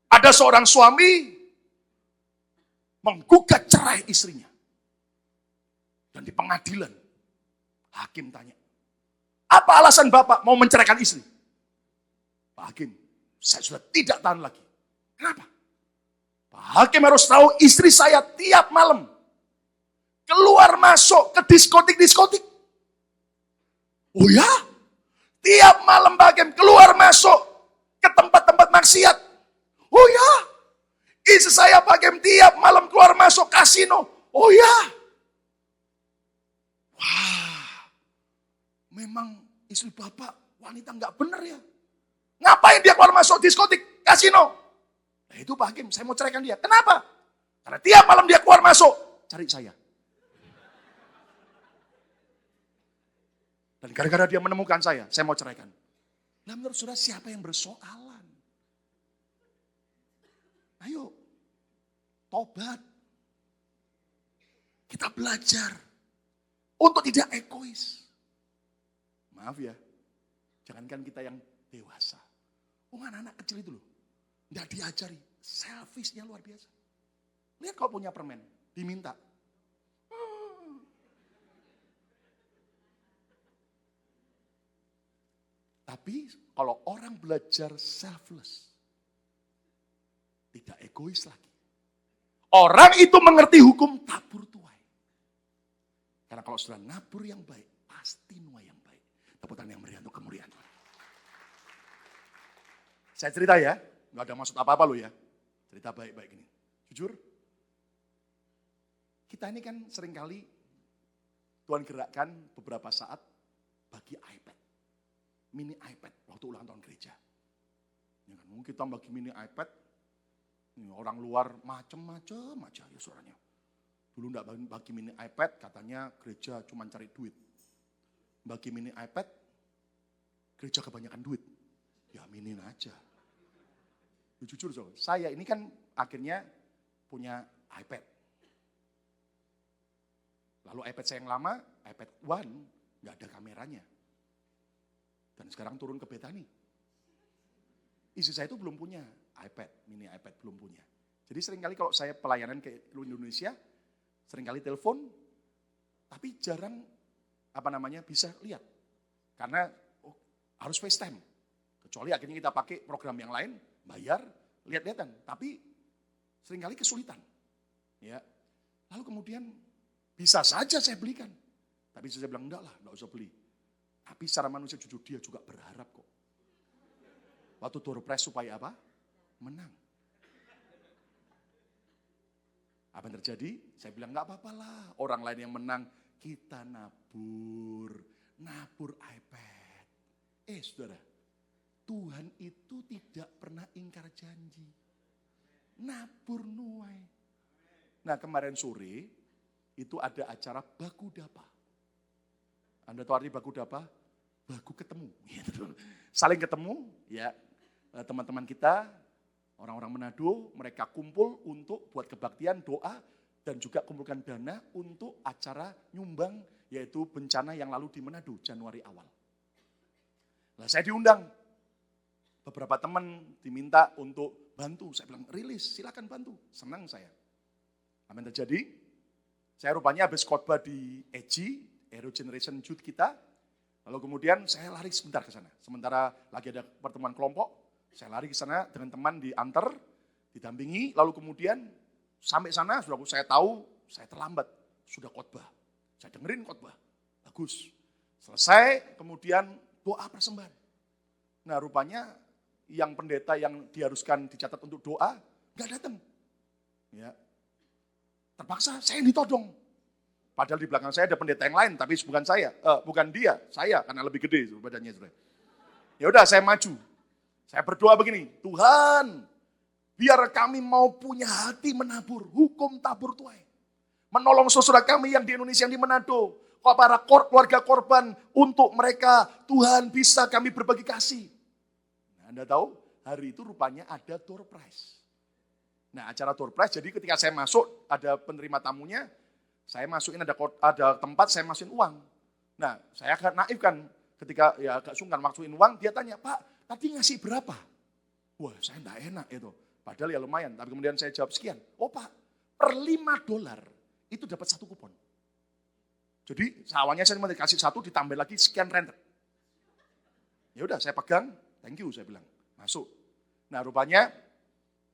A: Ada seorang suami menggugat cerai istrinya. Dan di pengadilan, hakim tanya, apa alasan Bapak mau menceraikan istri? Pak Hakim, saya sudah tidak tahan lagi. Kenapa? Pak Hakim harus tahu istri saya tiap malam keluar masuk ke diskotik. Oh ya? Tiap malam Pak Hakim keluar masuk ke tempat-tempat maksiat. Oh ya? Istri saya Pak Hakim tiap malam keluar masuk kasino. Oh ya? Wah, memang istri Bapak wanita nggak benar ya. Ngapain dia keluar masuk diskotik, kasino? Nah itu Pak Hakim, saya mau ceraikan dia. Kenapa? Karena tiap malam dia keluar masuk, cari saya. Dan gara-gara dia menemukan saya mau ceraikan. Nah menurut saudara siapa yang bersoalan? Ayo, tobat. Kita belajar untuk tidak egois. Maaf ya, jangankan kita yang dewasa. Anak-anak kecil itu loh, nggak diajari. Selfishnya luar biasa. Lihat kalau punya permen, diminta. Tapi kalau orang belajar selfless, tidak egois lagi. Orang itu mengerti hukum tabur tuai. Karena kalau sudah nabur yang baik, pasti nuai yang baik. Tepuk tangan yang meriah untuk kemuliaan Tuhan. Saya cerita ya, nggak ada maksud apa-apa loh ya. Cerita baik-baik ini. Jujur, kita ini kan seringkali Tuhan gerakkan beberapa saat bagi iPad. Mini iPad waktu ulang tahun gereja. Ya kan, mungkin kita bagi mini iPad, orang luar macem-macem aja ya suaranya. Dulu enggak bagi mini iPad, katanya gereja cuma cari duit. Bagi mini iPad, gereja kebanyakan duit. Ya minin aja. Ya, jujur saya ini kan akhirnya punya iPad. Lalu iPad saya yang lama, iPad One, nggak ada kameranya. Dan sekarang turun ke Betani. Istri saya itu belum punya iPad, mini iPad belum punya. Jadi seringkali kalau saya pelayanan ke Indonesia, seringkali telepon, tapi jarang bisa lihat. Karena harus FaceTime. Kecuali akhirnya kita pakai program yang lain, bayar, lihat-lihatan. Tapi seringkali kesulitan. Ya. Lalu kemudian bisa saja saya belikan. Tapi saya bilang enggak usah beli. Tapi secara manusia jujur dia juga berharap kok. Waktu door prize supaya apa? Menang. Apa yang terjadi? Saya bilang enggak apa-apa lah. Orang lain yang menang, kita nabur iPad. Saudara, Tuhan itu tidak pernah ingkar janji. Nabur nuai. Nah kemarin sore itu ada acara baku dapa. Anda tahu arti baku dapa? Baku ketemu. Saling ketemu, ya teman-teman kita, orang-orang Manado, mereka kumpul untuk buat kebaktian, doa, dan juga kumpulkan dana untuk acara nyumbang, yaitu bencana yang lalu di Manado, Januari awal. Nah saya diundang, beberapa teman diminta untuk bantu. Saya bilang, rilis, silakan bantu. Senang saya. Apa yang terjadi? Saya rupanya habis khotbah di EGI, Aero Generation Youth kita. Lalu kemudian saya lari sebentar ke sana. Sementara lagi ada pertemuan kelompok, saya lari ke sana dengan teman diantar, didampingi. Lalu kemudian sampai sana sudah saya tahu saya terlambat. Sudah khotbah. Saya dengerin khotbah. Bagus. Selesai, kemudian doa persembahan. Nah rupanya yang pendeta yang diharuskan dicatat untuk doa, nggak datang. Ya. Terpaksa saya yang ditodong. Padahal di belakang saya ada pendeta yang lain, tapi bukan saya, bukan dia, saya karena lebih gede badannya. Ya udah, saya maju. Saya berdoa begini, Tuhan, biar kami mau punya hati menabur, hukum tabur tuai. Menolong saudara kami yang di Indonesia, yang di Manado, para keluarga korban, untuk mereka Tuhan bisa kami berbagi kasih. Nah, Anda tahu, hari itu rupanya ada door prize. Nah, acara door prize, jadi ketika saya masuk, ada penerima tamunya, saya masukin ada tempat, saya masukin uang. Nah, saya agak naif kan, ketika ya agak sungkan masukin uang, dia tanya, Pak, tadi ngasih berapa? Wah, saya enggak enak itu. Padahal ya lumayan, tapi kemudian saya jawab sekian. Oh Pak, per $5 itu dapat 1 kupon. Jadi awalnya saya mau dikasih 1, ditambah lagi sekian renter. Ya udah, saya pegang, thank you, saya bilang. Masuk. Nah, rupanya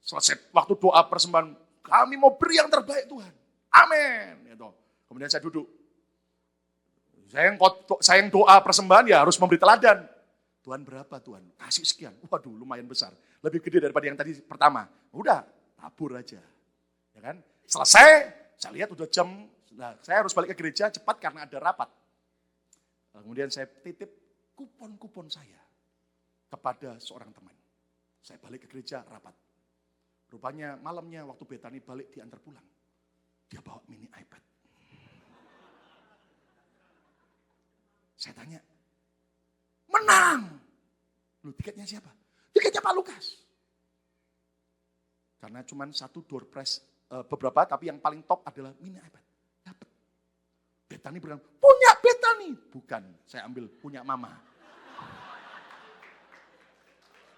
A: selesai waktu doa persembahan, kami mau beri yang terbaik Tuhan. Amin. Gitu. Kemudian saya duduk. Saya yang doa persembahan ya harus memberi teladan. Tuhan berapa Tuhan? Kasih sekian. Waduh, lumayan besar. Lebih gede daripada yang tadi pertama. Udah, tabur aja. Ya kan? Selesai, saya lihat udah jam. Nah, saya harus balik ke gereja cepat karena ada rapat. Kemudian saya titip kupon-kupon saya kepada seorang teman. Saya balik ke gereja rapat. Rupanya malamnya waktu Betani balik diantar pulang. Dia bawa mini iPad. Saya tanya, menang. Loh, tiketnya siapa? Tiketnya Pak Lukas. Karena cuma 1 door prize, beberapa, tapi yang paling top adalah mini iPad. Dapat. Betani bilang, punya Betani. Bukan, saya ambil punya Mama.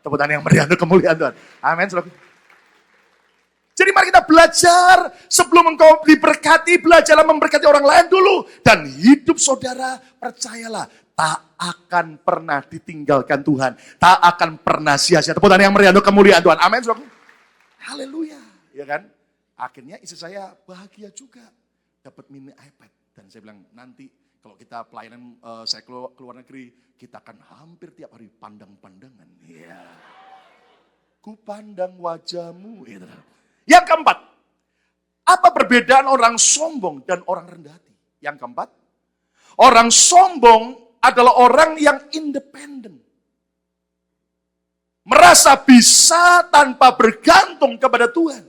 A: Tepuk tangan yang meriah untuk kemuliaan Tuhan. Amin. Jadi mari kita belajar, sebelum engkau diberkati, belajarlah memberkati orang lain dulu. Dan hidup saudara, percayalah, tak akan pernah ditinggalkan Tuhan. Tak akan pernah sia-sia. Tepuk tangan yang meriah untuk kemuliaan Tuhan. Amin. Haleluya. Ya kan? Akhirnya istri saya bahagia juga. Dapat mini iPad. Dan saya bilang, nanti kalau kita pelayanan, saya keluar negeri, kita akan hampir tiap hari pandang-pandangan. Ya. Ku pandang wajahmu. Gitu. Yang keempat, apa perbedaan orang sombong dan orang rendah hati? Yang keempat, orang sombong adalah orang yang independen. Merasa bisa tanpa bergantung kepada Tuhan.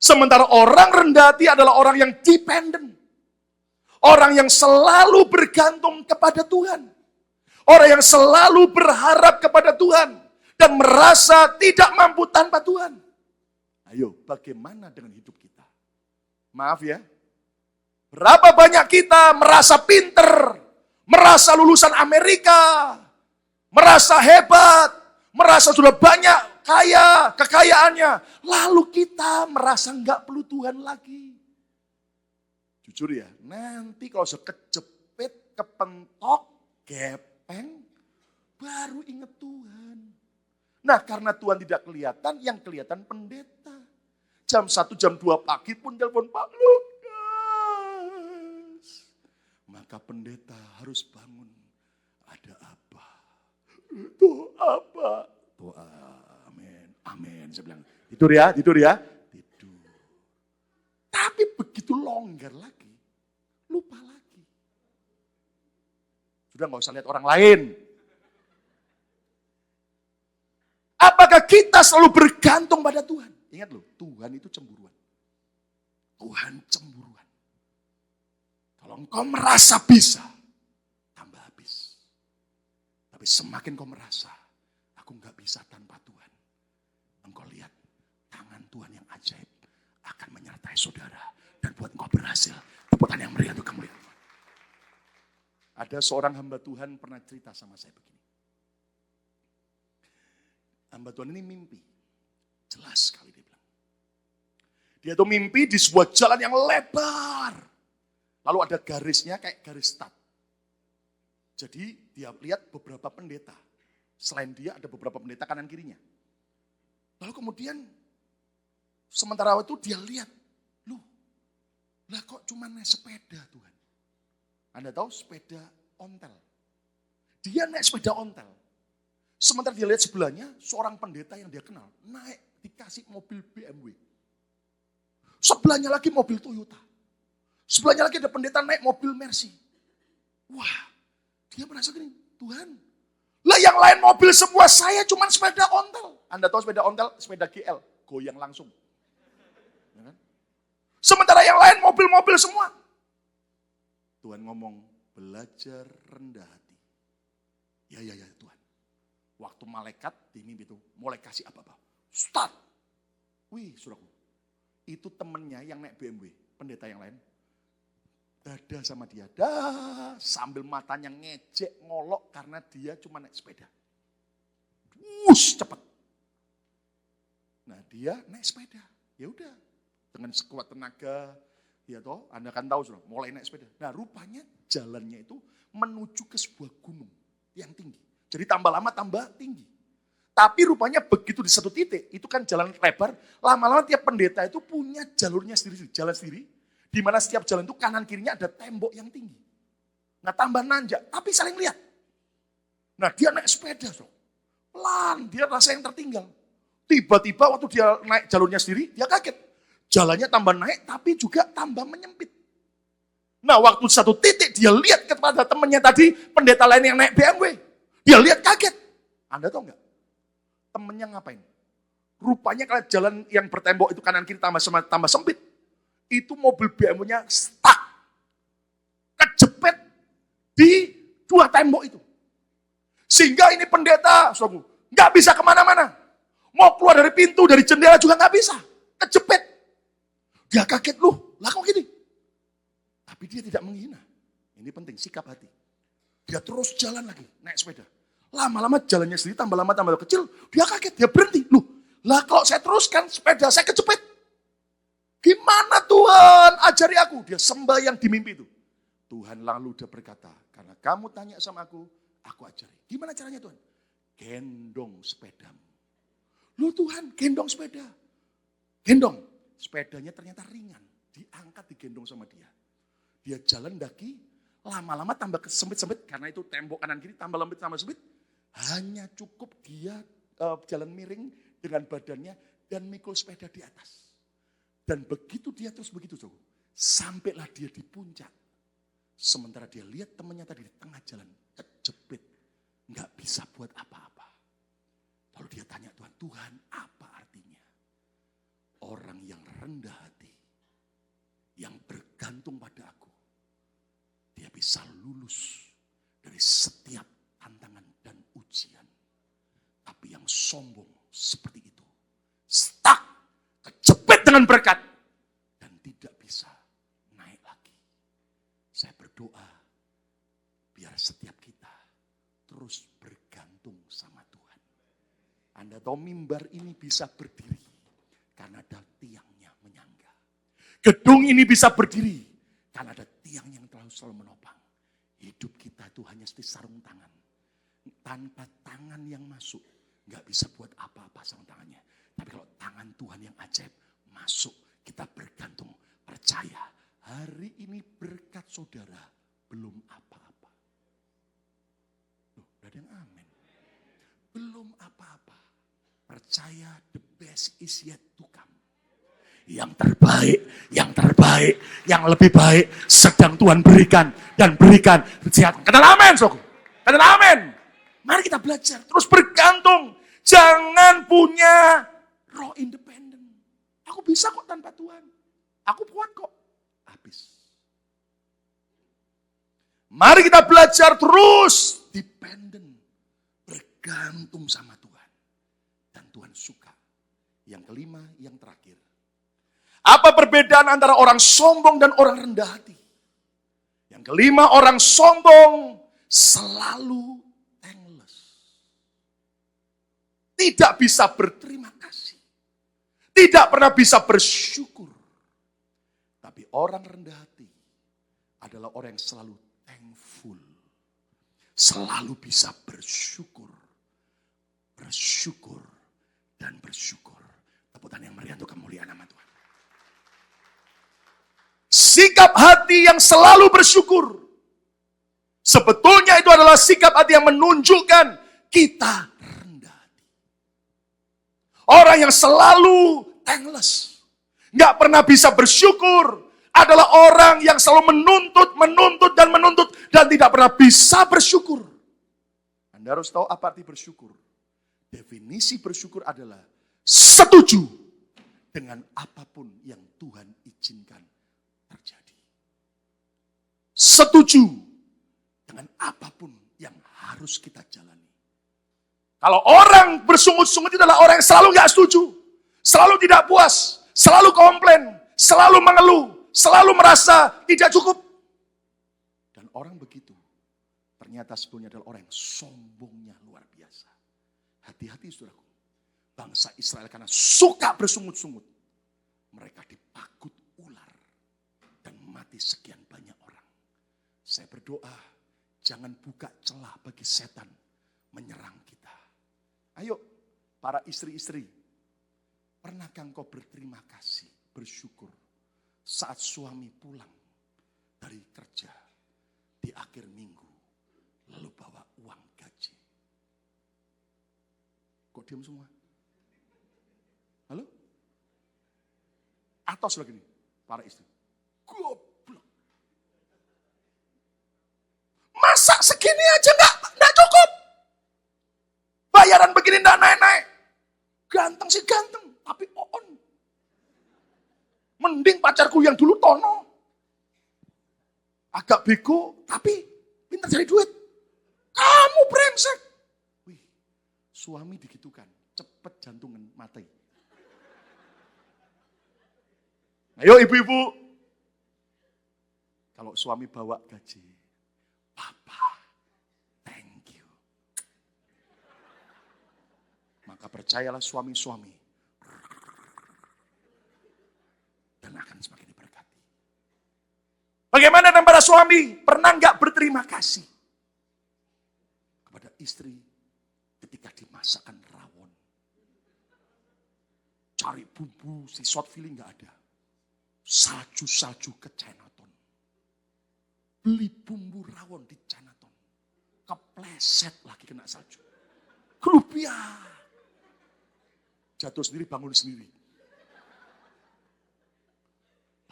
A: Sementara orang rendah hati adalah orang yang dependent. Orang yang selalu bergantung kepada Tuhan. Orang yang selalu berharap kepada Tuhan. Dan merasa tidak mampu tanpa Tuhan. Ayo, bagaimana dengan hidup kita? Maaf ya, berapa banyak kita merasa pinter, merasa lulusan Amerika, merasa hebat, merasa sudah banyak kaya, kekayaannya. Lalu kita merasa nggak perlu Tuhan lagi. Jujur ya, nanti kalau sekejepit, kepentok, gepeng, baru ingat Tuhan. Nah, karena Tuhan tidak kelihatan, yang kelihatan pendeta. Jam 1, jam 2 pagi pun telepon Pak Lukas. Maka pendeta harus bangun. Ada apa? Itu apa? Doa. Amin. Amin. Saya bilang, tidur ya. Tidur. Tapi begitu longgar lagi, lupa lagi. Sudah nggak usah lihat orang lain. Apakah kita selalu bergantung pada Tuhan? Ingat loh, Tuhan itu cemburuan. Tuhan cemburuan. Kalau engkau merasa bisa, tambah habis. Tapi semakin kau merasa, aku nggak bisa tanpa Tuhan. Engkau lihat, tangan Tuhan yang ajaib akan menyertai saudara. Dan buat engkau berhasil. Tepuk tangan yang meriah untuk kemuliaan Tuhan. Ada seorang hamba Tuhan pernah cerita sama saya begini. Hamba Tuhan ini mimpi. Jelas sekali dia bilang. Dia tuh mimpi di sebuah jalan yang lebar. Lalu ada garisnya kayak garis start. Jadi dia lihat beberapa pendeta. Selain dia ada beberapa pendeta kanan kirinya. Lalu kemudian sementara itu dia lihat. Loh, lah kok cuma naik sepeda Tuhan. Anda tahu sepeda ontel. Dia naik sepeda ontel. Sementara dia lihat sebelahnya seorang pendeta yang dia kenal naik dikasih mobil BMW. Sebelahnya lagi mobil Toyota. Sebelahnya lagi ada pendeta naik mobil Mercy. Wah, dia merasa gini, Tuhan. Lah yang lain mobil semua, saya cuma sepeda ontel. Anda tahu sepeda ontel, sepeda GL, goyang langsung. Ya kan? Sementara yang lain mobil-mobil semua. Tuhan ngomong, belajar rendah hati. Ya Tuhan. Waktu malaikat di mimpi itu mulai kasih apa-apa. Start. Wih, saudaraku. Itu temennya yang naik BMW, pendeta yang lain. Dada sama dia, sambil matanya ngejek, ngolok karena dia cuma naik sepeda. Cepet. Nah dia naik sepeda, ya udah dengan sekuat tenaga, ya toh, Anda kan tahu sudah, mulai naik sepeda. Nah rupanya jalannya itu menuju ke sebuah gunung yang tinggi. Jadi tambah lama tambah tinggi. Tapi rupanya begitu di satu titik, itu kan jalan lebar, lama-lama tiap pendeta itu punya jalurnya sendiri, jalan sendiri. Di mana setiap jalan itu kanan kirinya ada tembok yang tinggi. Nah tambah nanjak, tapi saling lihat. Nah dia naik sepeda, so. Pelan, dia rasa yang tertinggal. Tiba-tiba waktu dia naik jalurnya sendiri, dia kaget. Jalannya tambah naik, tapi juga tambah menyempit. Nah waktu satu titik dia lihat kepada temannya tadi, pendeta lain yang naik BMW. Dia lihat kaget. Anda tahu nggak? Temennya ngapain? Rupanya kalau jalan yang bertembok itu kanan kiri tambah sempit. Itu mobil BMW-nya stuck. Kejepit di dua tembok itu. Sehingga ini pendeta, saudaraku, nggak bisa kemana-mana. Mau keluar dari pintu, dari jendela juga nggak bisa. Kejepit. Dia kaget, lah kok gini? Tapi dia tidak menghina. Ini penting, sikap hati. Dia terus jalan lagi, naik sepeda. Lama-lama jalannya sendiri, tambah lama tambah kecil. Dia kaget, dia berhenti. Lah kalau saya teruskan sepeda, saya kejepit. Gimana Tuhan? Ajari aku. Dia sembahyang di mimpi itu. Tuhan lalu dia berkata, karena kamu tanya sama aku ajari. Gimana caranya Tuhan? Gendong sepedamu. Loh Tuhan, gendong sepeda. Gendong. Sepedanya ternyata ringan. Diangkat, digendong sama dia. Dia jalan daki, lama-lama tambah sempit-sempit. Karena itu tembok kanan kiri tambah lembut tambah sempit. Hanya cukup dia jalan miring dengan badannya dan mikul sepeda di atas. Dan begitu dia terus begitu, sampailah dia di puncak. Sementara dia lihat temannya tadi di tengah jalan, kejepit, nggak bisa buat apa-apa. Lalu dia tanya Tuhan, apa artinya? Orang yang rendah hati, yang bergantung pada aku, dia bisa lulus dari setiap tantangan dan ujian. Tapi yang sombong seperti itu, stuck, kejepit dengan berkat, dan tidak bisa naik lagi. Saya berdoa, biar setiap kita terus bergantung sama Tuhan. Anda tahu mimbar ini bisa berdiri, karena ada tiangnya menyangga. Gedung ini bisa berdiri, karena ada tiang yang selalu menopang. Hidup kita itu hanya seperti sarung tangan. Tanpa tangan yang masuk, nggak bisa buat apa-apa sarung tangannya. Tapi kalau tangan Tuhan yang ajaib masuk, kita bergantung, percaya. Hari ini berkat saudara belum apa-apa. Loh, ada yang amin. Belum apa-apa. Percaya the best is yet to come. Yang terbaik, yang lebih baik sedang Tuhan berikan dan berikan. Katakan amin, saudaraku. Katakan amin. Mari kita belajar, terus bergantung. Jangan punya roh independen. Aku bisa kok tanpa Tuhan. Aku kuat kok. Habis. Mari kita belajar terus dependen. Bergantung sama Tuhan. Dan Tuhan suka. Yang kelima, yang terakhir. Apa perbedaan antara orang sombong dan orang rendah hati? Yang kelima, orang sombong selalu thankless. Tidak bisa berterima kasih. Tidak pernah bisa bersyukur. Tapi orang rendah hati adalah orang yang selalu thankful. Selalu bisa bersyukur. Bersyukur dan bersyukur. Tepuk tangan yang meriah untuk kemuliaan nama Tuhan. Sikap hati yang selalu bersyukur. Sebetulnya itu adalah sikap hati yang menunjukkan kita rendah hati. Orang yang selalu thankless. Gak pernah bisa bersyukur. adalah orang yang selalu menuntut, dan tidak pernah bisa bersyukur. Anda harus tahu apa arti bersyukur. Definisi bersyukur adalah setuju dengan apapun yang Tuhan izinkan terjadi. Setuju dengan apapun yang harus kita jalani. Kalau orang bersungut-sungut itu adalah orang yang selalu gak setuju, selalu tidak puas, selalu komplain, selalu mengeluh, selalu merasa tidak cukup. Dan orang begitu ternyata sebetulnya adalah orang yang sombongnya luar biasa. Hati-hati saudaraku. Bangsa Israel karena suka bersungut-sungut, mereka dipagut ular dan mati sekian banyak orang. Saya berdoa, jangan buka celah bagi setan menyerang kita. Ayo, para istri-istri, pernahkah engkau berterima kasih, bersyukur saat suami pulang dari kerja di akhir minggu, lalu bawa uang gaji? Kok diam semua? Halo? Atau sebelah gini, para istri. Goblok. Masa segini aja enggak cukup? Bayaran begini enggak naik-naik. Ganteng sih ganteng, tapi on. Mending pacarku yang dulu Tono. Agak bego, tapi pintar cari duit. Kamu brengsek. Wih, suami digitukan, cepet jantungan mati. Ayo ibu-ibu, kalau suami bawa gaji, Papa, thank you. Maka percayalah suami-suami, dan akan semakin diberkati. Bagaimana dengan para suami? Pernah nggak berterima kasih kepada istri ketika dimasakkan rawon? Cari bumbu, si short feeling nggak ada. Salju-salju ke Chinatown. Beli bumbu rawon di Chinatown. Kepleset lagi kena salju. Kelupiah. Jatuh sendiri, bangun sendiri.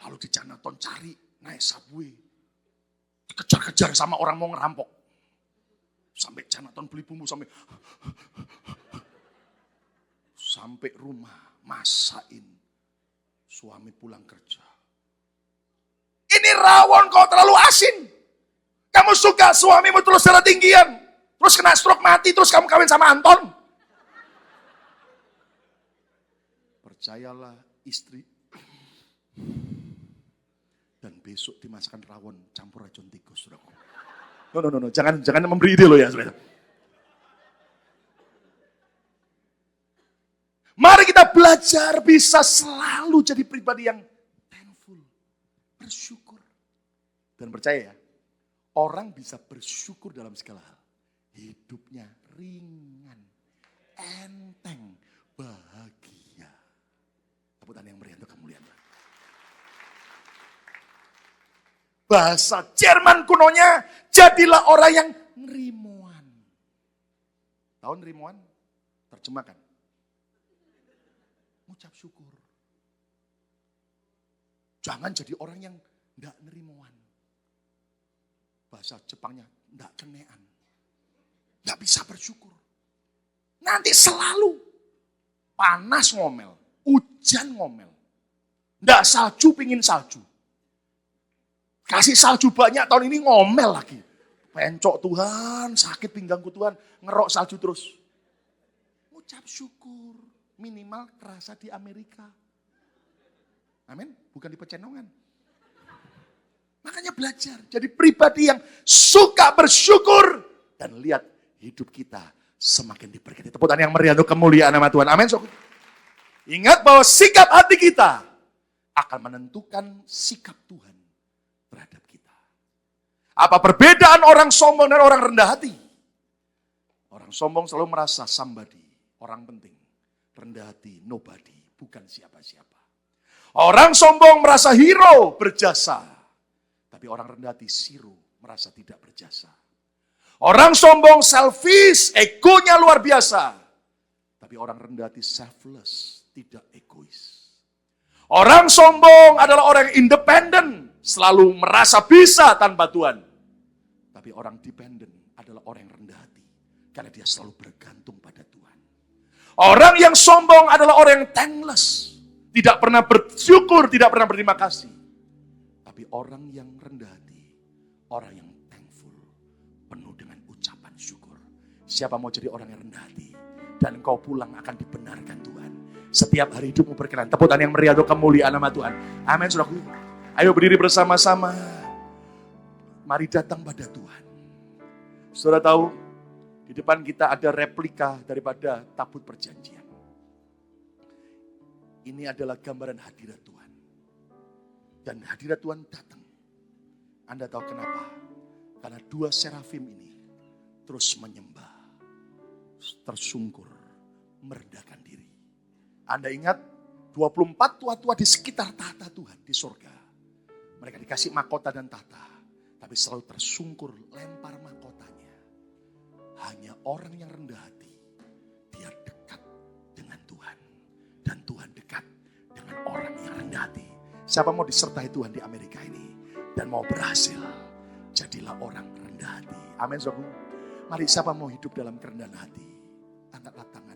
A: Lalu di Chinatown cari, naik subway. Kejar-kejar sama orang mau ngerampok. Sampai Chinatown beli bumbu, sampai rumah, masain. Suami pulang kerja. Ini rawon kok terlalu asin. Kamu suka suamimu terus darah tinggian. Terus kena stroke mati, terus kamu kawin sama Anton. Percayalah istri. Dan besok dimasakkan rawon campur racun tikus. No. Jangan memberi ide loh ya. Saudara. Mari kita belajar bisa selalu jadi pribadi yang thankful, bersyukur. Dan percaya ya, orang bisa bersyukur dalam segala hal. Hidupnya ringan, enteng, bahagia. Tepuk tangan yang meriah untuk kemuliaan Tuhan. Bahasa Jerman kunonya, jadilah orang yang ngerimuan. Tahu ngerimuan? Terjemahkan. Ucap syukur. Jangan jadi orang yang enggak nerimuan. Bahasa Jepangnya enggak kenean. Enggak bisa bersyukur. Nanti selalu panas ngomel, hujan ngomel. Enggak salju pingin salju. Kasih salju banyak tahun ini ngomel lagi. Pencok Tuhan, sakit pinggangku Tuhan, ngerok salju terus. Ucap syukur. Minimal kerasa di Amerika. Amin, bukan di Pecenongan. Makanya belajar. Jadi pribadi yang suka bersyukur. Dan lihat hidup kita semakin diberkati. Tepuk tangan yang meriah untuk kemuliaan nama Tuhan. Amin. Ingat bahwa sikap hati kita akan menentukan sikap Tuhan terhadap kita. Apa perbedaan orang sombong dan orang rendah hati? Orang sombong selalu merasa somebody, orang penting. Rendah hati, nobody, bukan siapa-siapa. Orang sombong merasa hero, berjasa. Tapi orang rendah hati, zero, merasa tidak berjasa. Orang sombong selfish, egonya luar biasa. Tapi orang rendah hati selfless, tidak egois. Orang sombong adalah orang yang independen, selalu merasa bisa tanpa Tuhan. Tapi orang dependen adalah orang yang rendah hati, karena dia selalu bergantung pada Tuhan. Orang yang sombong adalah orang yang thankless, tidak pernah bersyukur, tidak pernah berterima kasih. Tapi orang yang rendah hati, orang yang thankful, penuh dengan ucapan syukur. Siapa mau jadi orang yang rendah hati? Dan engkau pulang akan dibenarkan Tuhan. Setiap hari hidupmu berkenan. Tepuk tangan yang meriah untuk kemuliaan nama Tuhan. Amin, saudaraku. Ayo berdiri bersama-sama. Mari datang pada Tuhan. Saudara tahu, di depan kita ada replika daripada tabut perjanjian. Ini adalah gambaran hadirat Tuhan. Dan hadirat Tuhan datang. Anda tahu kenapa? Karena dua serafim ini terus menyembah, tersungkur, meredakan diri. Anda ingat 24 tua-tua di sekitar tahta Tuhan di surga. Mereka dikasih mahkota dan tahta, tapi selalu tersungkur, lempar mahkotanya. Hanya orang yang rendah hati, dia dekat dengan Tuhan. Dan Tuhan dekat dengan orang yang rendah hati. Siapa mau disertai Tuhan di Amerika ini dan mau berhasil, jadilah orang rendah hati. Amin, saudara. Mari siapa mau hidup dalam kerendahan hati, angkatlah tangan.